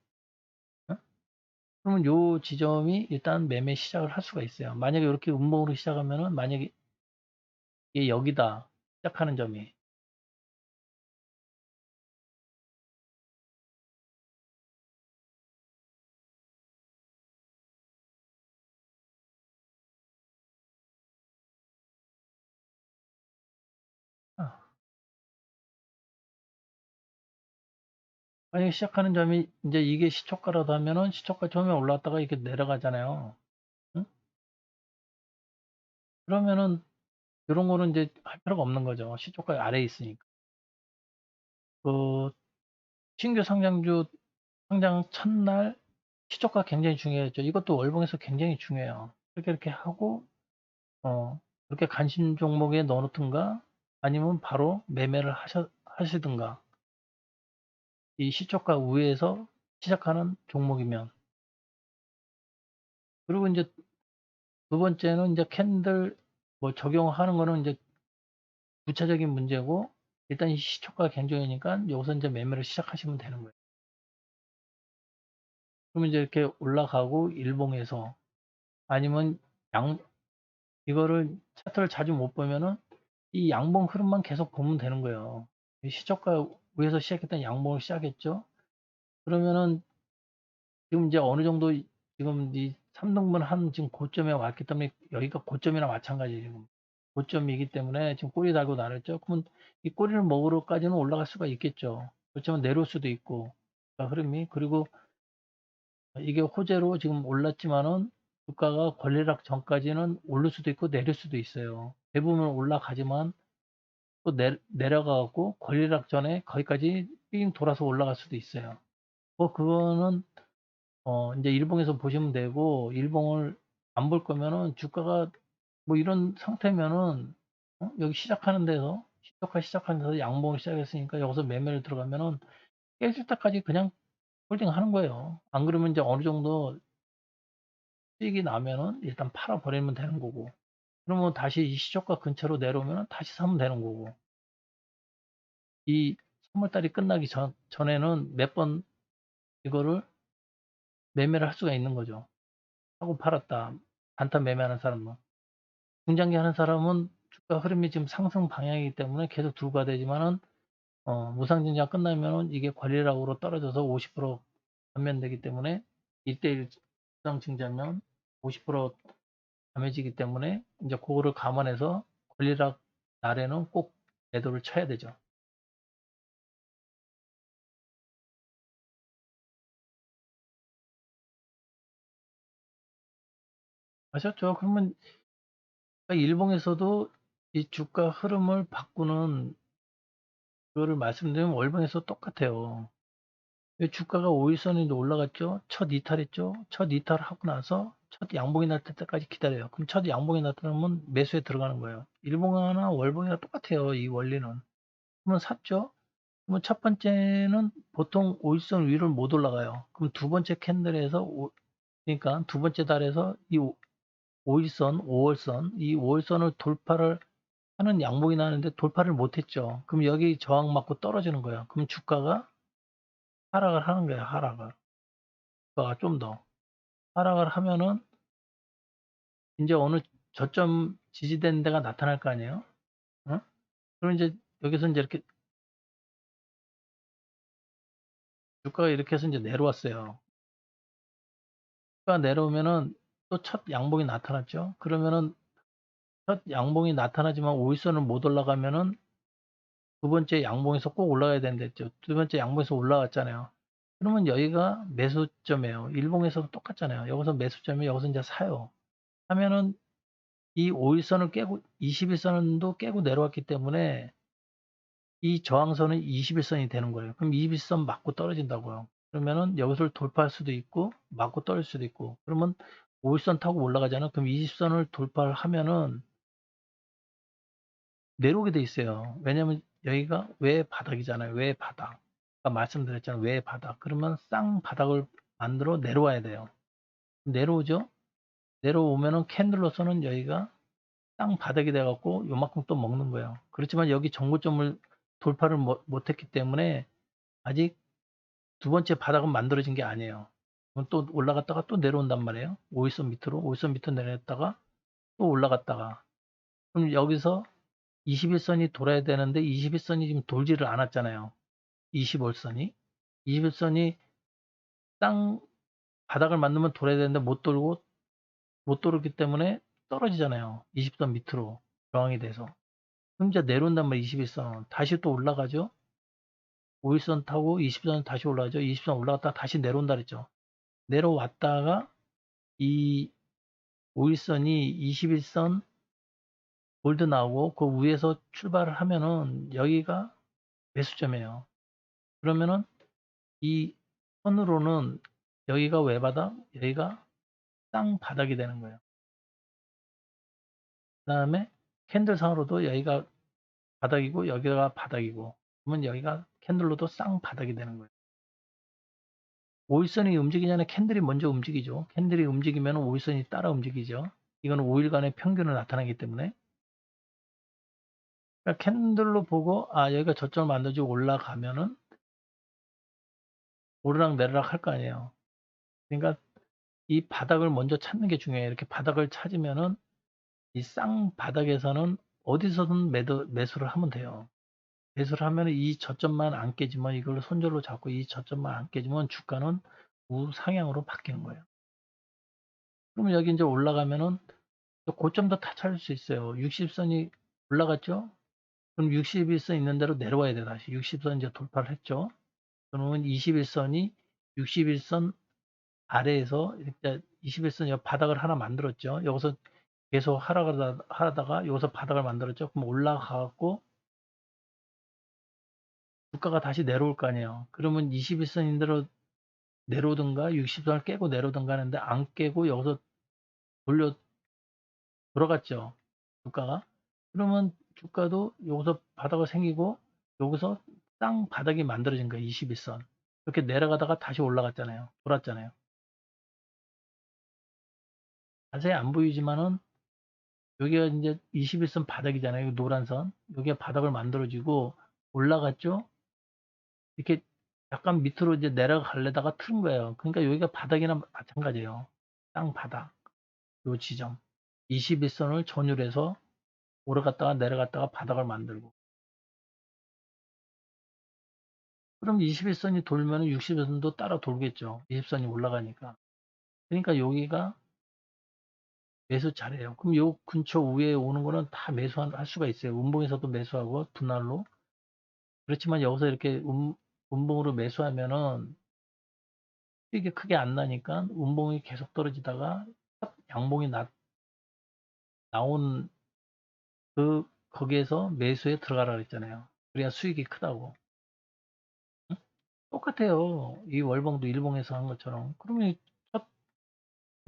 그러면 요 지점이 일단 매매 시작을 할 수가 있어요. 만약에 이렇게 음봉으로 시작하면은 만약에 이게 여기다 시작하는 점이 아, 만약에 시작하는 점이 이제 이게 시초가라도 하면은 시초가 처음에 올라왔다가 이렇게 내려가잖아요. 응? 그러면은 이런 거는 이제 할 필요가 없는 거죠. 시초가 아래에 있으니까. 그 신규 상장주 상장 첫날 시초가 굉장히 중요했죠. 이것도 월봉에서 굉장히 중요해요. 이렇게 하고 그렇게 관심 종목에 넣어놓든가 아니면 바로 매매를 하시든가 이 시초가 위에서 시작하는 종목이면 그리고 이제 두 번째는 이제 캔들 뭐 적용하는 거는 이제 구체적인 문제고 일단 이 시초가 굉장히니까 여기서 이제 매매를 시작하시면 되는 거예요. 그러면 이제 이렇게 올라가고 일봉에서 아니면 양 이거를 차트를 자주 못 보면은 이 양봉 흐름만 계속 보면 되는 거예요. 시초가 위에서 시작했던 양봉을 시작했죠. 그러면은 지금 이제 어느 정도 지금 이 3등분 한 지금 고점에 왔기 때문에 여기가 고점이나 마찬가지예요. 지금 고점이기 때문에 지금 꼬리 달고 나랬죠. 그러면 이 꼬리를 먹으러까지는 올라갈 수가 있겠죠. 그렇지만 내려올 수도 있고 흐름이 그리고 이게 호재로 지금 올랐지만은 주가가 권리락 전까지는 오를 수도 있고 내릴 수도 있어요. 대부분 올라가지만 또 내려가고 권리락 전에 거기까지 삥 돌아서 올라갈 수도 있어요. 뭐 그거는 이제 일봉에서 보시면 되고 일봉을 안 볼 거면은 주가가 뭐 이런 상태면은 여기 시작하는 데서 시작하는 데서 양봉을 시작했으니까 여기서 매매를 들어가면은 깨질 때까지 그냥 홀딩 하는 거예요. 안 그러면 이제 어느 정도 수익이 나면은 일단 팔아 버리면 되는 거고. 그러면 다시 이 시초가 근처로 내려오면 다시 사면 되는 거고. 이 3월 달이 끝나기 전에는 몇 번 이거를 매매를 할 수가 있는 거죠. 사고 팔았다. 단타 매매하는 사람은. 중장기 하는 사람은 주가 흐름이 지금 상승 방향이기 때문에 계속 들고 가야 되지만은 무상증자 끝나면은 이게 관리락으로 떨어져서 50% 감면되기 때문에 1대1 무상증자면 50% 감해지기 때문에 이제 그거를 감안해서 권리락 날에는 꼭 매도를 쳐야 되죠. 아셨죠? 그러면 일봉에서도 이 주가 흐름을 바꾸는 그거를 말씀드리면 월봉에서 똑같아요. 주가가 5일선에도 올라갔죠? 첫 이탈했죠? 첫 이탈하고 나서 첫 양봉이 나타날 때까지 기다려요. 그럼 첫 양봉이 나타나면 매수에 들어가는 거예요. 일봉이나 월봉이나 똑같아요. 이 원리는. 그러면 샀죠? 그러면 첫 번째는 보통 5일선 위를 못 올라가요. 그럼 두 번째 캔들에서 그러니까 두 번째 달에서 이 5일선, 5월선, 이 5월선을 돌파를 하는 양봉이 나는데 돌파를 못했죠. 그럼 여기 저항 맞고 떨어지는 거예요. 그럼 주가가 하락을 하는 거예요. 하락을. 주가가 좀 더. 하락을 하면은 이제 어느 저점 지지된 데가 나타날 거 아니에요. 어? 그럼 이제 여기서 이제 이렇게 주가가 이렇게 해서 이제 내려왔어요. 주가가 내려오면은 또 첫 양봉이 나타났죠. 그러면은 첫 양봉이 나타나지만 5일선을 못 올라가면은 두 번째 양봉에서 꼭 올라가야 되는데 두 번째 양봉에서 올라갔잖아요. 그러면 여기가 매수점이에요. 일봉에서도 똑같잖아요. 여기서 매수점이 여기서 이제 사요. 하면은 이 5일선을 깨고 21선도 깨고 내려왔기 때문에 이 저항선은 21선이 되는 거예요. 그럼 21선 맞고 떨어진다고요. 그러면은 여기서 돌파할 수도 있고 맞고 떨어질 수도 있고 그러면 5일선 타고 올라가잖아요. 그럼 20선을 돌파를 하면은 내려오게 돼 있어요. 왜냐면 여기가 왜 바닥이잖아요. 왜 바닥. 아까 말씀드렸잖아요. 왜 바닥. 그러면 쌍바닥을 만들어 내려와야 돼요. 내려오죠. 내려오면은 캔들로서는 여기가 쌍바닥이 돼갖고 요만큼 또 먹는 거예요. 그렇지만 여기 정고점을 돌파를 못했기 때문에 아직 두 번째 바닥은 만들어진 게 아니에요. 그럼 또 올라갔다가 또 내려온단 말이에요. 5일선 밑으로 5일선 밑으로 내렸다가 또 올라갔다가 그럼 여기서 21선이 돌아야 되는데 21선이 지금 돌지를 않았잖아요. 25선이. 21선이 땅 바닥을 만들면 돌아야 되는데 못 돌고 못 돌기 때문에 떨어지잖아요. 20선 밑으로 저항이 돼서. 그럼 이제 내려온단 말이에요. 21선. 다시 또 올라가죠. 5일선 타고 20선 다시 올라가죠. 20선 올라갔다가 다시 내려온다 그랬죠. 내려왔다가 이 5일선이 21선 골드 나오고 그 위에서 출발을 하면은 여기가 매수점이에요. 그러면은 이 선으로는 여기가 외바닥, 여기가 쌍바닥이 되는 거예요. 그 다음에 캔들상으로도 여기가 바닥이고 여기가 바닥이고 그러면 여기가 캔들로도 쌍바닥이 되는 거예요. 5일선이 움직이기 전에 캔들이 먼저 움직이죠. 캔들이 움직이면 5일선이 따라 움직이죠. 이거는 5일간의 평균을 나타내기 때문에 그러니까 캔들로 보고 아 여기가 저점을 만들어주고 올라가면은 오르락 내리락 할 거 아니에요. 그러니까 이 바닥을 먼저 찾는 게 중요해요. 이렇게 바닥을 찾으면은 이 쌍바닥에서는 어디서든 매수를 하면 돼요. 매수를 하면 이 저점만 안 깨지면 이걸 손절로 잡고 이 저점만 안 깨지면 주가는 우상향으로 바뀌는 거예요. 그러면 여기 이제 올라가면은 고점도 다 찾을 수 있어요. 60선이 올라갔죠? 그럼 61선 있는 대로 내려와야 돼, 다시. 60선 이제 돌파를 했죠? 그러면 21선이 61선 아래에서 이렇게 21선 바닥을 하나 만들었죠? 여기서 계속 하락을 하다가 여기서 바닥을 만들었죠? 그럼 올라가갖고 주가가 다시 내려올 거 아니에요. 그러면 21선인대로 내려오든가 60선을 깨고 내려오든가 하는데 안 깨고 여기서 돌려 들어갔죠. 주가가. 그러면 주가도 여기서 바닥을 생기고 여기서 땅 바닥이 만들어진 거예요. 21선. 이렇게 내려가다가 다시 올라갔잖아요. 돌았잖아요. 자세히 안 보이지만은 여기가 이제 21선 바닥이잖아요. 노란 선. 여기가 바닥을 만들어지고 올라갔죠. 이렇게 약간 밑으로 이제 내려가려다가 틀은 거예요. 그러니까 여기가 바닥이나 마찬가지예요. 땅 바닥. 요 지점. 21선을 전율해서 오르갔다가 내려갔다가 바닥을 만들고. 그럼 21선이 돌면 60선도 따라 돌겠죠. 20선이 올라가니까. 그러니까 여기가 매수 자리예요. 그럼 요 근처 위에 오는 거는 다 매수할 수가 있어요. 음봉에서도 매수하고 분할로. 그렇지만 여기서 이렇게 음봉으로 매수하면은 수익이 크게 안 나니까 음봉이 계속 떨어지다가 양봉이 나온 거기에서 매수에 들어가라 그랬잖아요. 그래야 수익이 크다고. 응? 똑같아요. 이 월봉도 일봉에서 한 것처럼. 그러면 첫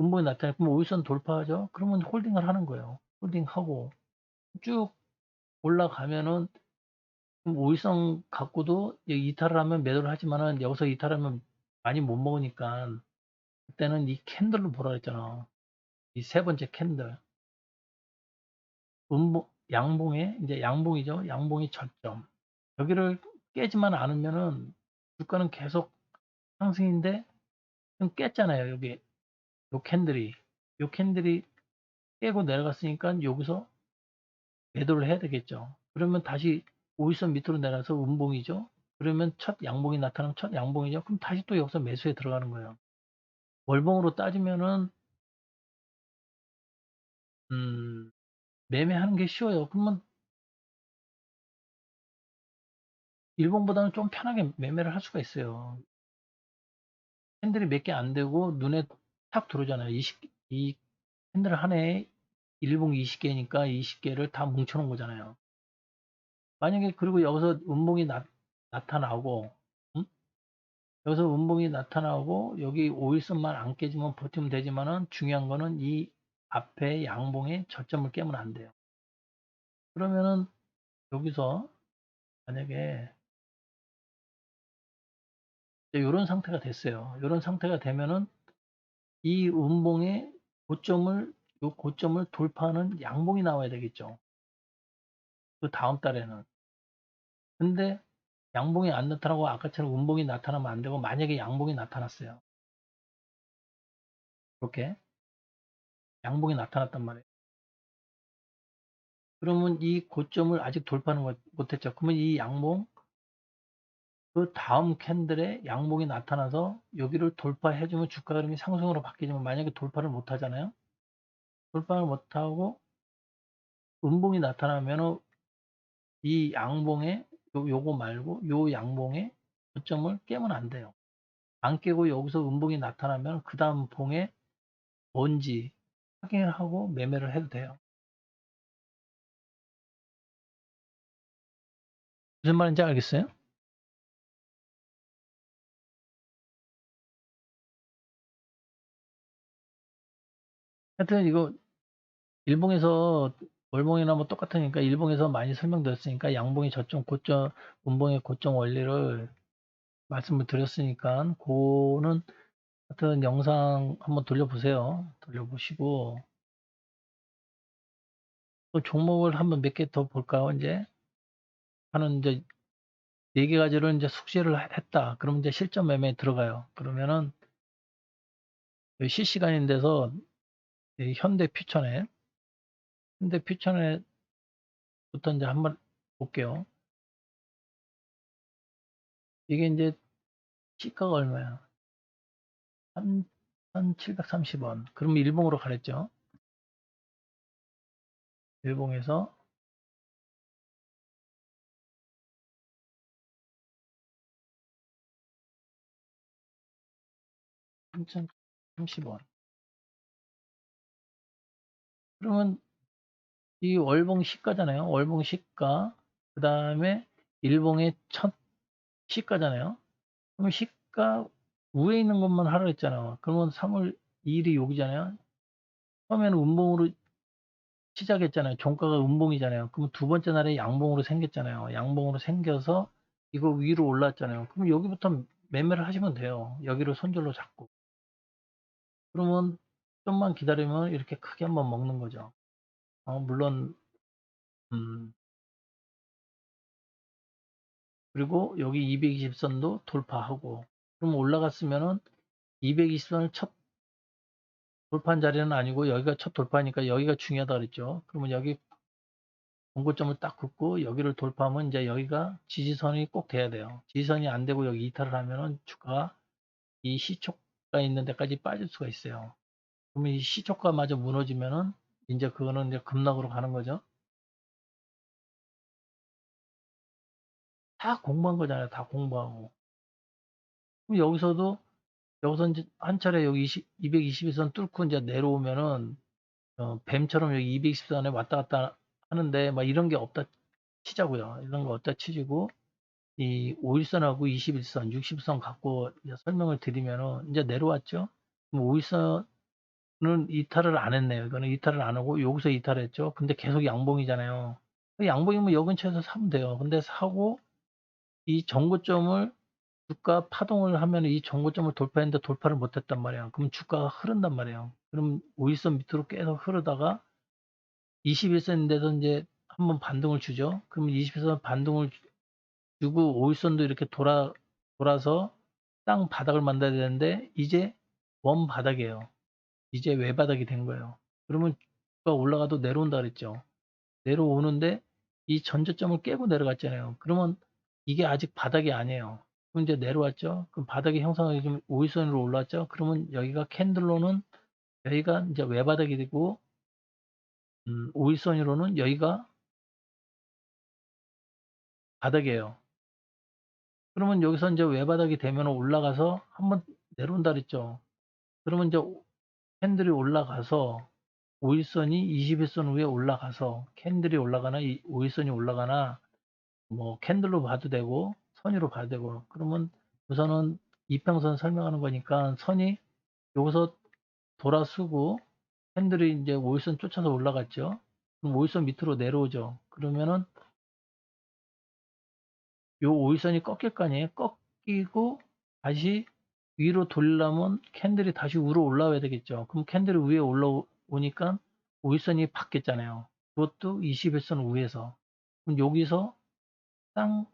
음봉이 나타나면 그럼 5일선 돌파하죠. 그러면 홀딩을 하는 거예요. 홀딩하고 쭉 올라가면은 그럼 5일선 갖고도 이탈을 하면 매도를 하지만은 여기서 이탈하면 많이 못 먹으니까 그때는 이 캔들로 보라 그랬잖아. 이 세 번째 캔들. 양봉에 이제 양봉이죠. 양봉이 저점. 여기를 깨지만 않으면은 주가는 계속 상승인데 좀 깼잖아요. 여기 요 캔들이 깨고 내려갔으니까 여기서 매도를 해야 되겠죠. 그러면 다시 5일선 밑으로 내려서 음봉이죠. 그러면 첫 양봉이 나타나면 첫 양봉이죠. 그럼 다시 또 여기서 매수에 들어가는 거예요. 월봉으로 따지면은 음, 매매하는 게 쉬워요. 그러면 일봉보다는 좀 편하게 매매를 할 수가 있어요. 캔들이 몇 개 안 되고 눈에 탁 들어오잖아요. 이 캔들 한 해에 일봉 20개니까 20개를 다 뭉쳐놓은 거잖아요. 만약에 그리고 여기서 음봉이 나타나고 음? 여기서 음봉이 나타나고 여기 5일선만 안 깨지면 버티면 되지만은 중요한 거는 이 앞에 양봉의 저점을 깨면 안 돼요. 그러면은 여기서 만약에 이런 상태가 됐어요. 이런 상태가 되면은 이 음봉의 고점을 돌파하는 양봉이 나와야 되겠죠. 그 다음 달에는. 근데 양봉이 안 나타나고 아까처럼 음봉이 나타나면 안 되고 만약에 양봉이 나타났어요. 이렇게 양봉이 나타났단 말이에요. 그러면 이 고점을 아직 돌파는 못했죠. 그러면 이 양봉 그 다음 캔들에 양봉이 나타나서 여기를 돌파해주면 주가 흐름이 상승으로 바뀌지만 만약에 돌파를 못하잖아요. 돌파를 못하고 음봉이 나타나면 이 양봉에 요거 말고 요 양봉에 고점을 깨면 안 돼요. 안 깨고 여기서 음봉이 나타나면 그 다음 봉에 뭔지 확인을 하고 매매를 해도 돼요. 무슨 말인지 알겠어요? 하여튼 이거 일봉에서 월봉이나 뭐 똑같으니까 일봉에서 많이 설명드렸으니까 양봉이 저점 고점 음봉의 고점 원리를 말씀을 드렸으니까 그거는 하여튼 영상 한번 돌려보세요. 돌려보시고 또 종목을 한번 몇 개 더 볼까요? 이제 하는 이제 4개 가지를 이제 숙지를 했다. 그러면 이제 실전 매매에 들어가요. 그러면은 실시간인데서 현대퓨처넷부터 이제 한번 볼게요. 이게 이제 시가가 얼마야? 3,730원. 그럼 일봉으로 가랬죠. 일봉에서 3,030원. 그러면 이 월봉 시가잖아요. 월봉 시가. 그 다음에 일봉의 첫 시가잖아요. 그럼 시가 위에 있는 것만 하라 했잖아요. 그러면 3월 2일이 여기잖아요. 처음에는 음봉으로 시작했잖아요. 종가가 음봉이잖아요. 그럼 두 번째 날에 양봉으로 생겼잖아요. 양봉으로 생겨서 이거 위로 올랐잖아요. 그럼 여기부터 매매를 하시면 돼요. 여기를 손절로 잡고. 그러면 좀만 기다리면 이렇게 크게 한번 먹는 거죠. 물론 음 그리고 여기 220선도 돌파하고, 그럼 올라갔으면은 220선을 첫 돌파한 자리는 아니고 여기가 첫 돌파니까 여기가 중요하다 그랬죠. 그러면 여기 공고점을 딱 긋고 여기를 돌파하면 이제 여기가 지지선이 꼭 돼야 돼요. 지지선이 안 되고 여기 이탈을 하면은 주가가 이 시초가 있는 데까지 빠질 수가 있어요. 그러면 이 시초가마저 무너지면은 이제 그거는 이제 급락으로 가는 거죠. 다 공부한 거잖아요. 다 공부하고. 그럼 여기서 이제 한 차례 여기 221선 뚫고 이제 내려오면은 뱀처럼 여기 220선에 왔다 갔다 하는데 막 이런 게 없다 치자고요. 이런 거 없다 치지고 이 5일선하고 21선, 60선 갖고 이제 설명을 드리면은 이제 내려왔죠. 그럼 5일선은 이탈을 안 했네요. 이거는 이탈을 안 하고 여기서 이탈했죠. 근데 계속 양봉이잖아요. 양봉이면 여 근처에서 사면 돼요. 근데 사고 이 정고점을 주가 파동을 하면 이 정고점을 돌파했는데 돌파를 못했단 말이에요. 그럼 주가가 흐른단 말이에요. 그럼 5일선 밑으로 계속 흐르다가 21선인데도 이제 한번 반등을 주죠. 그러면 21선 반등을 주고 5일선도 이렇게 돌아서 땅 바닥을 만들어야 되는데 이제 원 바닥이에요. 이제 외바닥이 된 거예요. 그러면 주가 올라가도 내려온다 그랬죠. 내려오는데 이 전저점을 깨고 내려갔잖아요. 그러면 이게 아직 바닥이 아니에요. 그럼 이제 내려왔죠. 그럼 바닥이 형성하기 좀 5일선으로 올랐죠. 그러면 여기가 캔들로는 여기가 이제 외바닥이 되고 5일선으로는 여기가 바닥이에요. 그러면 여기서 이제 외바닥이 되면 올라가서 한번 내려온다 그랬죠. 그러면 이제 캔들이 올라가서 5일선이 21선 위에 올라가서 캔들이 올라가나 5일선이 올라가나 뭐 캔들로 봐도 되고 선으로 봐도 되고, 그러면 우선은 이평선 설명하는 거니까 선이 여기서 돌아서고 캔들이 이제 5일선 쫓아서 올라갔죠. 그럼 5일선 밑으로 내려오죠. 그러면은 요 5일선이 꺾일 거 아니에요. 꺾이고 다시 위로 돌려면 캔들이 다시 위로 올라와야 되겠죠. 그럼 캔들이 위에 올라오니까 5일선이 바뀌었잖아요. 그것도 21선 위에서. 그럼 여기서 쌍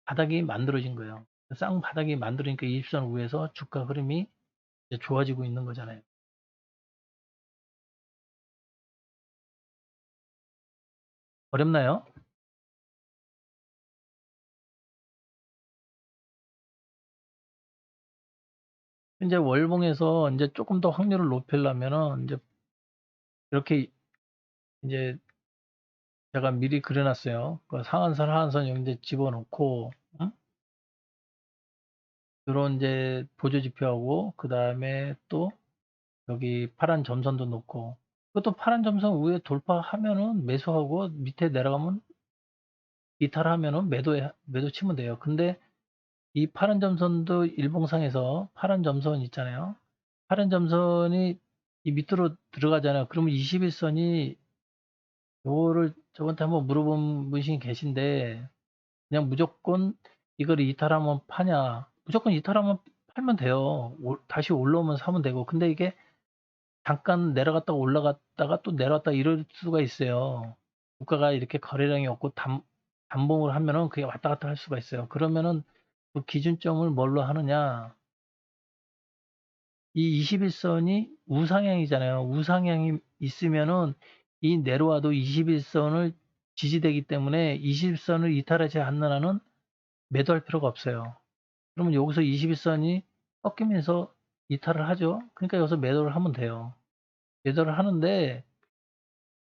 바닥이 만들어진 거예요. 쌍 바닥이 만들어지니까 20선 위에서 주가 흐름이 이제 좋아지고 있는 거잖아요. 어렵나요? 이제 월봉에서 이제 조금 더 확률을 높이려면은 이제 이렇게 이제 제가 미리 그려놨어요. 그 상한선, 하한선 여기 이제 집어넣고, 응? 요런 이제 보조 지표하고, 그 다음에 또 여기 파란 점선도 놓고, 그것도 파란 점선 위에 돌파하면은 매수하고 밑에 내려가면 이탈하면은 매도 치면 돼요. 근데 이 파란 점선도 일봉상에서 파란 점선 있잖아요. 파란 점선이 이 밑으로 들어가잖아요. 그러면 21선이 요거를 저한테 한번 물어본 분이 계신데, 그냥 무조건 이걸 이탈하면 파냐? 무조건 이탈하면 팔면 돼요. 다시 올라오면 사면 되고. 근데 이게 잠깐 내려갔다가 올라갔다가 또 내려왔다 이럴 수가 있어요. 주가가 이렇게 거래량이 없고 단봉을 하면은 그게 왔다 갔다 할 수가 있어요. 그러면은 그 기준점을 뭘로 하느냐? 이 21선이 우상향이잖아요. 우상향이 있으면은 이 내려와도 21선을 지지되기 때문에 21선을 이탈하지 않는 한은 매도할 필요가 없어요. 그러면 여기서 21선이 꺾이면서 이탈을 하죠. 그러니까 여기서 매도를 하면 돼요. 매도를 하는데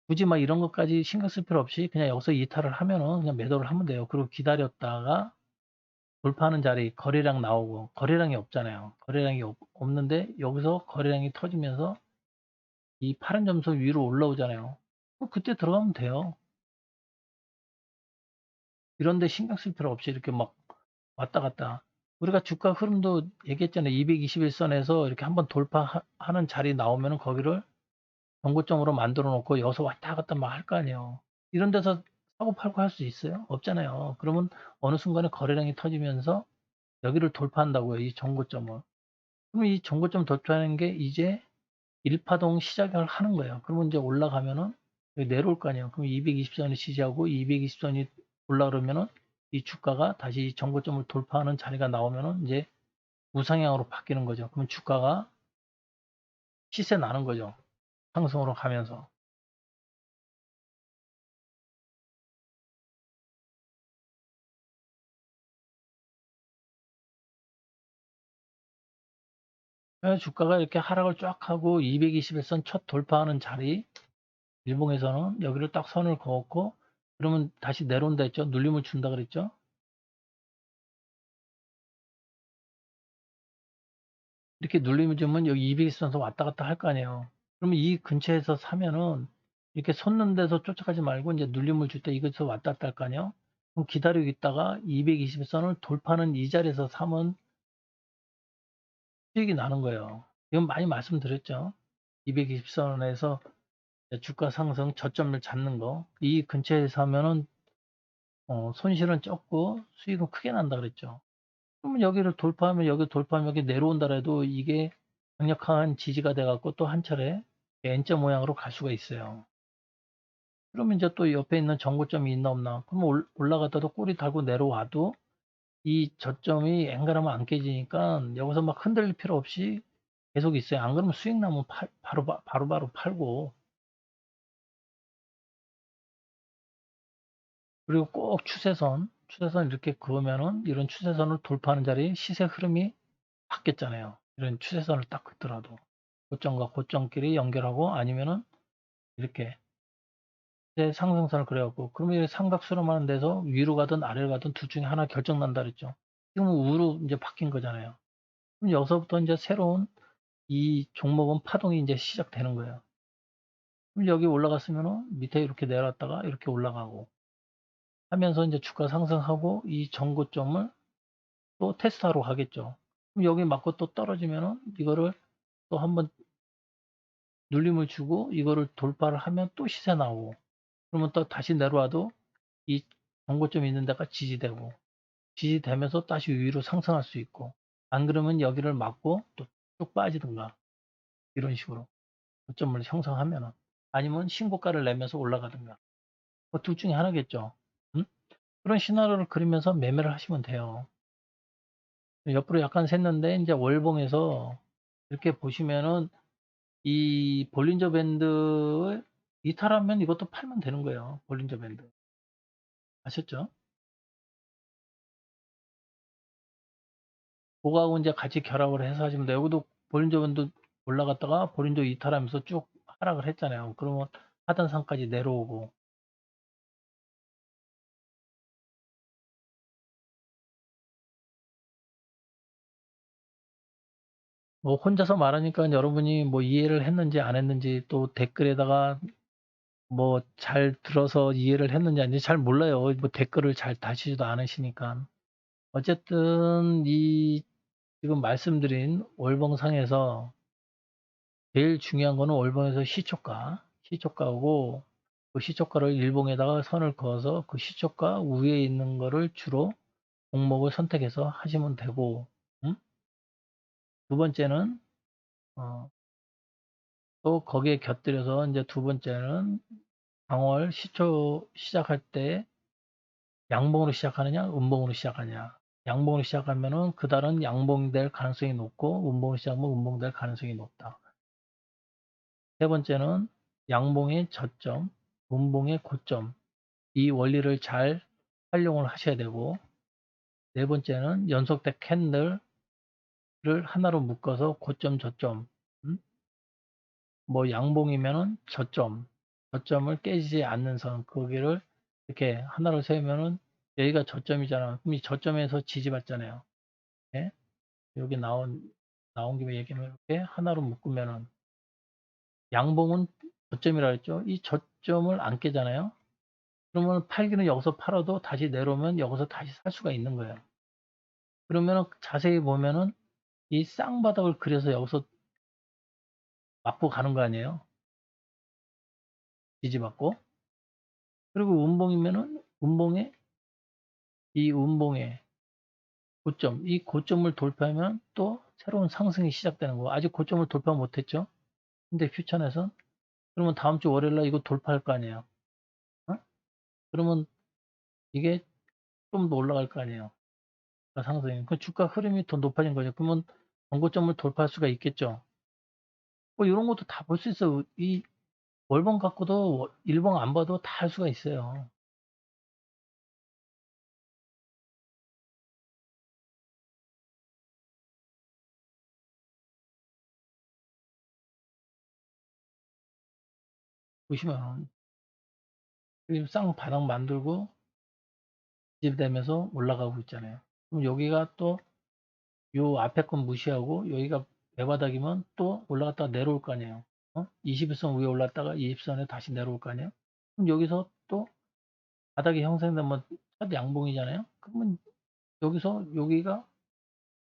굳이 막 이런 것까지 신경 쓸 필요 없이 그냥 여기서 이탈을 하면은 그냥 매도를 하면 돼요. 그리고 기다렸다가 돌파하는 자리 거래량 나오고, 거래량이 없잖아요. 거래량이 없는데 여기서 거래량이 터지면서 이 파란 점선 위로 올라오잖아요. 그때 들어가면 돼요. 이런데 신경 쓸 필요 없이 이렇게 막 왔다 갔다. 우리가 주가 흐름도 얘기했잖아요. 221선에서 이렇게 한번 돌파하는 자리 나오면은 거기를 정고점으로 만들어 놓고 여기서 왔다 갔다 막 할 거 아니에요. 이런 데서 사고 팔고 할 수 있어요? 없잖아요. 그러면 어느 순간에 거래량이 터지면서 여기를 돌파한다고요. 이 정고점을. 그럼 이 정고점 돌파하는 게 이제 1파동 시작을 하는 거예요. 그러면 이제 올라가면은 여기 내려올 거 아니에요. 그럼 220선이 지지하고 220선이 올라오면은 이 주가가 다시 정고점을 돌파하는 자리가 나오면은 이제 우상향으로 바뀌는 거죠. 그럼 주가가 시세 나는 거죠. 상승으로 가면서. 그래서 주가가 이렇게 하락을 쫙 하고 221선 첫 돌파하는 자리, 일봉에서는 여기를 딱 선을 그었고, 그러면 다시 내려온다 했죠. 눌림을 준다 그랬죠. 이렇게 눌림을 주면 여기 221선에서 왔다 갔다 할 거 아니에요. 그러면 이 근처에서 사면은 이렇게 솟는 데서 쫓아가지 말고 이제 눌림을 줄 때 이것에서 왔다 갔다 할 거 아니에요. 그럼 기다리고 있다가 221선을 돌파하는 이 자리에서 사면 수익이 나는 거예요. 이건 많이 말씀드렸죠. 220선에서 주가 상승 저점을 잡는 거. 이 근처에 사면은 손실은 적고 수익은 크게 난다 그랬죠. 그러면 여기를 돌파하면 여기 돌파하면 여기 내려온다 해도 이게 강력한 지지가 돼 갖고 또 한 차례 N자 모양으로 갈 수가 있어요. 그러면 이제 또 옆에 있는 정고점이 있나 없나. 그러면 올라갔다도 꼬리 달고 내려와도 이 저점이 앵간하면 안 깨지니까 여기서 막 흔들릴 필요 없이 계속 있어요. 안 그러면 수익 나면 바로 팔고. 그리고 꼭 추세선 이렇게 그으면은 이런 추세선을 돌파하는 자리 시세 흐름이 바뀌었잖아요. 이런 추세선을 딱 긋더라도 고점과 고점끼리 연결하고 아니면은 이렇게 상승선을 그려갖고 그러면 삼각수렴하는 데서 위로 가든 아래로 가든 둘 중에 하나 결정 난다 그랬죠. 지금은 우로 이제 바뀐 거잖아요. 그럼 여기서부터 이제 새로운 이 종목은 파동이 이제 시작되는 거예요. 그럼 여기 올라갔으면은 밑에 이렇게 내려왔다가 이렇게 올라가고 하면서 이제 주가 상승하고 이 전고점을 또 테스트하러 가겠죠. 그럼 여기 맞고 또 떨어지면은 이거를 또 한번 눌림을 주고 이거를 돌파를 하면 또 시세 나오고 그러면 또 다시 내려와도 이 전고점 있는 데가 지지되면서 다시 위로 상승할 수 있고 안 그러면 여기를 맞고 또 쭉 빠지든가 이런 식으로 고점을 형성하면은 아니면 신고가를 내면서 올라가든가 뭐둘 중에 하나겠죠. 음? 그런 시나리오를 그리면서 매매를 하시면 돼요. 옆으로 약간 샜는데 이제 월봉에서 이렇게 보시면은 이 볼린저 밴드 이탈하면 이것도 팔면 되는 거예요. 볼린저 밴드. 아셨죠? 그거하고 이제 같이 결합을 해서 하시면 돼요. 여기도 볼린저 밴드 올라갔다가 볼린저 이탈하면서 쭉 하락을 했잖아요. 그러면 하단 선까지 내려오고 뭐 혼자서 말하니까 여러분이 뭐 이해를 했는지 안 했는지 또 댓글에다가 뭐 잘 들어서 이해를 했는지 아닌지 잘 몰라요. 뭐 댓글을 잘 다시지도 않으시니까. 어쨌든 이 지금 말씀드린 월봉상에서 제일 중요한 거는 월봉에서 시초가고 그 시초가를 일봉에다가 선을 그어서 그 시초가 위에 있는 거를 주로 종목을 선택해서 하시면 되고, 음? 두 번째는 어, 또 거기에 곁들여서 이제 두 번째는 강월 시초 시작할 때 양봉으로 시작하느냐, 음봉으로 시작하느냐. 양봉으로 시작하면은 그달은 양봉이 될 가능성이 높고 음봉으로 시작하면 음봉 될 가능성이 높다. 세 번째는 양봉의 저점, 음봉의 고점. 이 원리를 잘 활용을 하셔야 되고 네 번째는 연속된 캔들을 하나로 묶어서 고점, 저점. 음? 뭐 양봉이면은 저점을 깨지지 않는 선, 거기를 이렇게 하나로 세우면은 여기가 저점이잖아. 그럼 이 저점에서 지지받잖아요. 예? 여기 나온 김에 얘기하면 이렇게 하나로 묶으면은 양봉은 저점이라 했죠. 이 저점을 안 깨잖아요. 그러면 팔기는 여기서 팔아도 다시 내려오면 여기서 다시 살 수가 있는 거예요. 그러면은 자세히 보면은 이 쌍바닥을 그려서 여기서 맞고 가는 거 아니에요. 지지받고. 그리고 운봉이면은 운봉에 이 운봉에 고점, 이 고점을 돌파하면 또 새로운 상승이 시작되는 거. 아직 고점을 돌파 못했죠? 근데 퓨처에선 그러면 다음 주 월요일 날 이거 돌파할 거 아니에요. 어? 그러면 이게 좀 더 올라갈 거 아니에요. 상승이. 그 주가 흐름이 더 높아진 거죠. 그러면 전고점을 돌파할 수가 있겠죠. 뭐 이런 것도 다 볼 수 있어. 이 월봉 갖고도 일봉 안 봐도 다 할 수가 있어요. 보시면 지금 쌍바닥 만들고 지지되면서 올라가고 있잖아요. 그럼 여기가 또 요 앞에 건 무시하고 여기가 매바닥이면 또 올라갔다가 내려올 거 아니에요. 21선 위에 올랐다가 20선에 다시 내려올 거 아니에요. 그럼 여기서 또 바닥이 형성되면 첫 양봉이잖아요. 그러면 여기서 여기가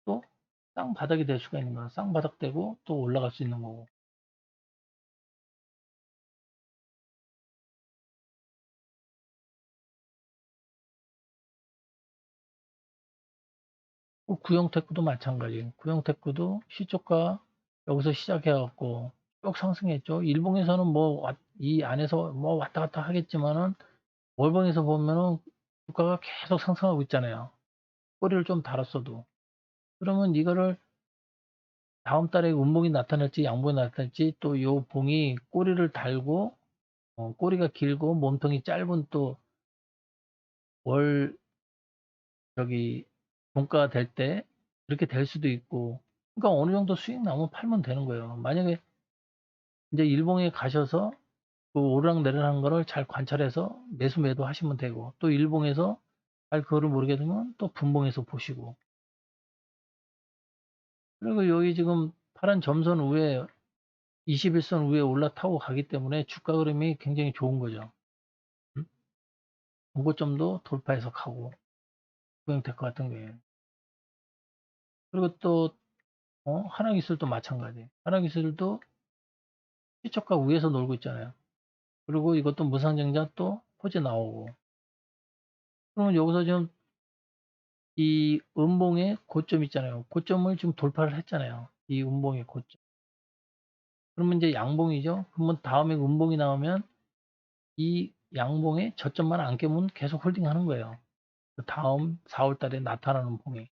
또 쌍바닥이 될 수가 있는 거야. 쌍바닥 되고 또 올라갈 수 있는 거고. 구형테크도 마찬가지. 구형테크도 시초가 여기서 시작해갖고 쭉 상승했죠. 일봉에서는 뭐 이 안에서 뭐 왔다 갔다 하겠지만은 월봉에서 보면은 주가가 계속 상승하고 있잖아요. 꼬리를 좀 달았어도. 그러면 이거를 다음 달에 음봉이 나타날지 양봉이 나타날지 또 요 봉이 꼬리를 달고 꼬리가 길고 몸통이 짧은 또 월 저기 종가가 될 때 그렇게 될 수도 있고 그러니까 어느 정도 수익 나면 팔면 되는 거예요. 만약에 이제 일봉에 가셔서 그 오르락내리락 하는 거를 잘 관찰해서 매수 매도 하시면 되고 또 일봉에서 잘 그거를 모르게 되면 또 분봉에서 보시고 그리고 여기 지금 파란 점선 위에 21선 위에 올라타고 가기 때문에 주가 흐름이 굉장히 좋은 거죠. 음? 고점도 돌파해서 가고 구형테크 같은 거예요. 그리고 또 하나기술도 마찬가지. 하나기술도 시초가 위에서 놀고 있잖아요. 그리고 이것도 무상증자 또 호재 나오고. 그러면 여기서 지금 이 음봉의 고점 있잖아요. 고점을 지금 돌파를 했잖아요. 이 음봉의 고점. 그러면 이제 양봉이죠. 그러면 다음에 음봉이 나오면 이 양봉의 저점만 안 깨면 계속 홀딩하는 거예요. 그 다음 4월 달에 나타나는 봉이.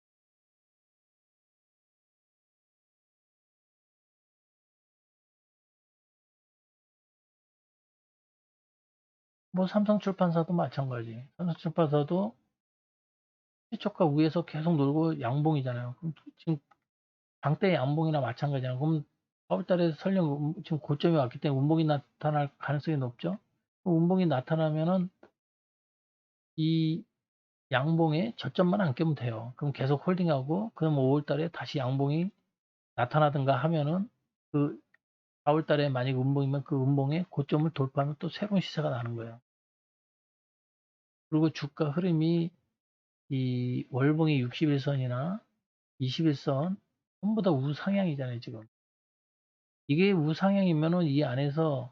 뭐 삼성출판사도 마찬가지. 삼성출판사도 시초가 위에서 계속 놀고 양봉이잖아요. 그럼 지금 장대 양봉이나 마찬가지잖아요. 그럼 4월 달에 설령 지금 고점이 왔기 때문에 운봉이 나타날 가능성이 높죠. 운봉이 나타나면은 이 양봉에 저점만 안 깨면 돼요. 그럼 계속 홀딩하고 그럼 5월 달에 다시 양봉이 나타나든가 하면은 그 4월 달에 만약 운봉이면 그 운봉의 고점을 돌파하면 또 새로운 시세가 나는 거예요. 그리고 주가 흐름이 이 월봉이 61선이나 21선 전부 다 우상향이잖아요, 지금. 이게 우상향이면은 이 안에서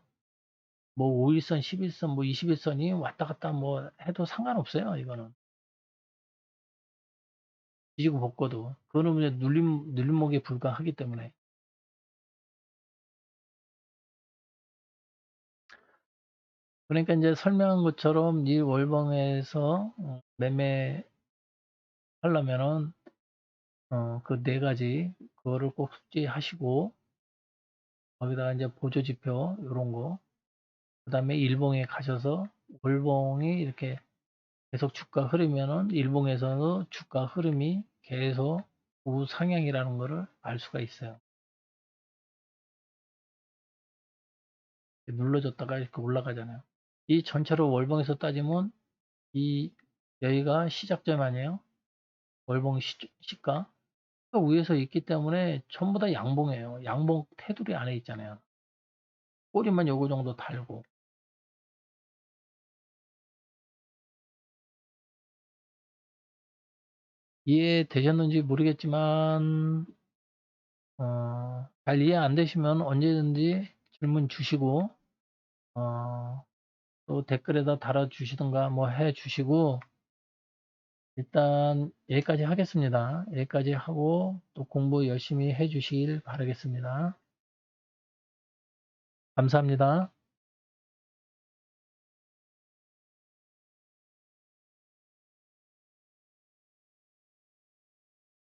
뭐 5일선, 11선, 뭐 21선이 왔다 갔다 뭐 해도 상관없어요, 이거는. 뒤지고 볶고도. 그거는 이제 눌림목에 불과하기 때문에. 그러니까 이제 설명한 것처럼 이 월봉에서 매매하려면은 그 네 가지 그거를 꼭 숙지하시고 거기다가 이제 보조지표 요런 거 그다음에 일봉에 가셔서 월봉이 이렇게 계속 주가 흐르면은 일봉에서도 주가 흐름이 계속 우상향이라는 거를 알 수가 있어요. 눌러줬다가 이렇게 올라가잖아요. 이 전체로 월봉에서 따지면 이 여기가 시작점 아니에요? 월봉 시가 그 위에서 있기 때문에 전부 다 양봉이에요. 양봉 테두리 안에 있잖아요. 꼬리만 요거 정도 달고 이해되셨는지 모르겠지만 잘 이해 안 되시면 언제든지 질문 주시고 또 댓글에다 달아주시든가 뭐 해 주시고 일단 여기까지 하겠습니다. 여기까지 하고 또 공부 열심히 해 주시길 바라겠습니다. 감사합니다.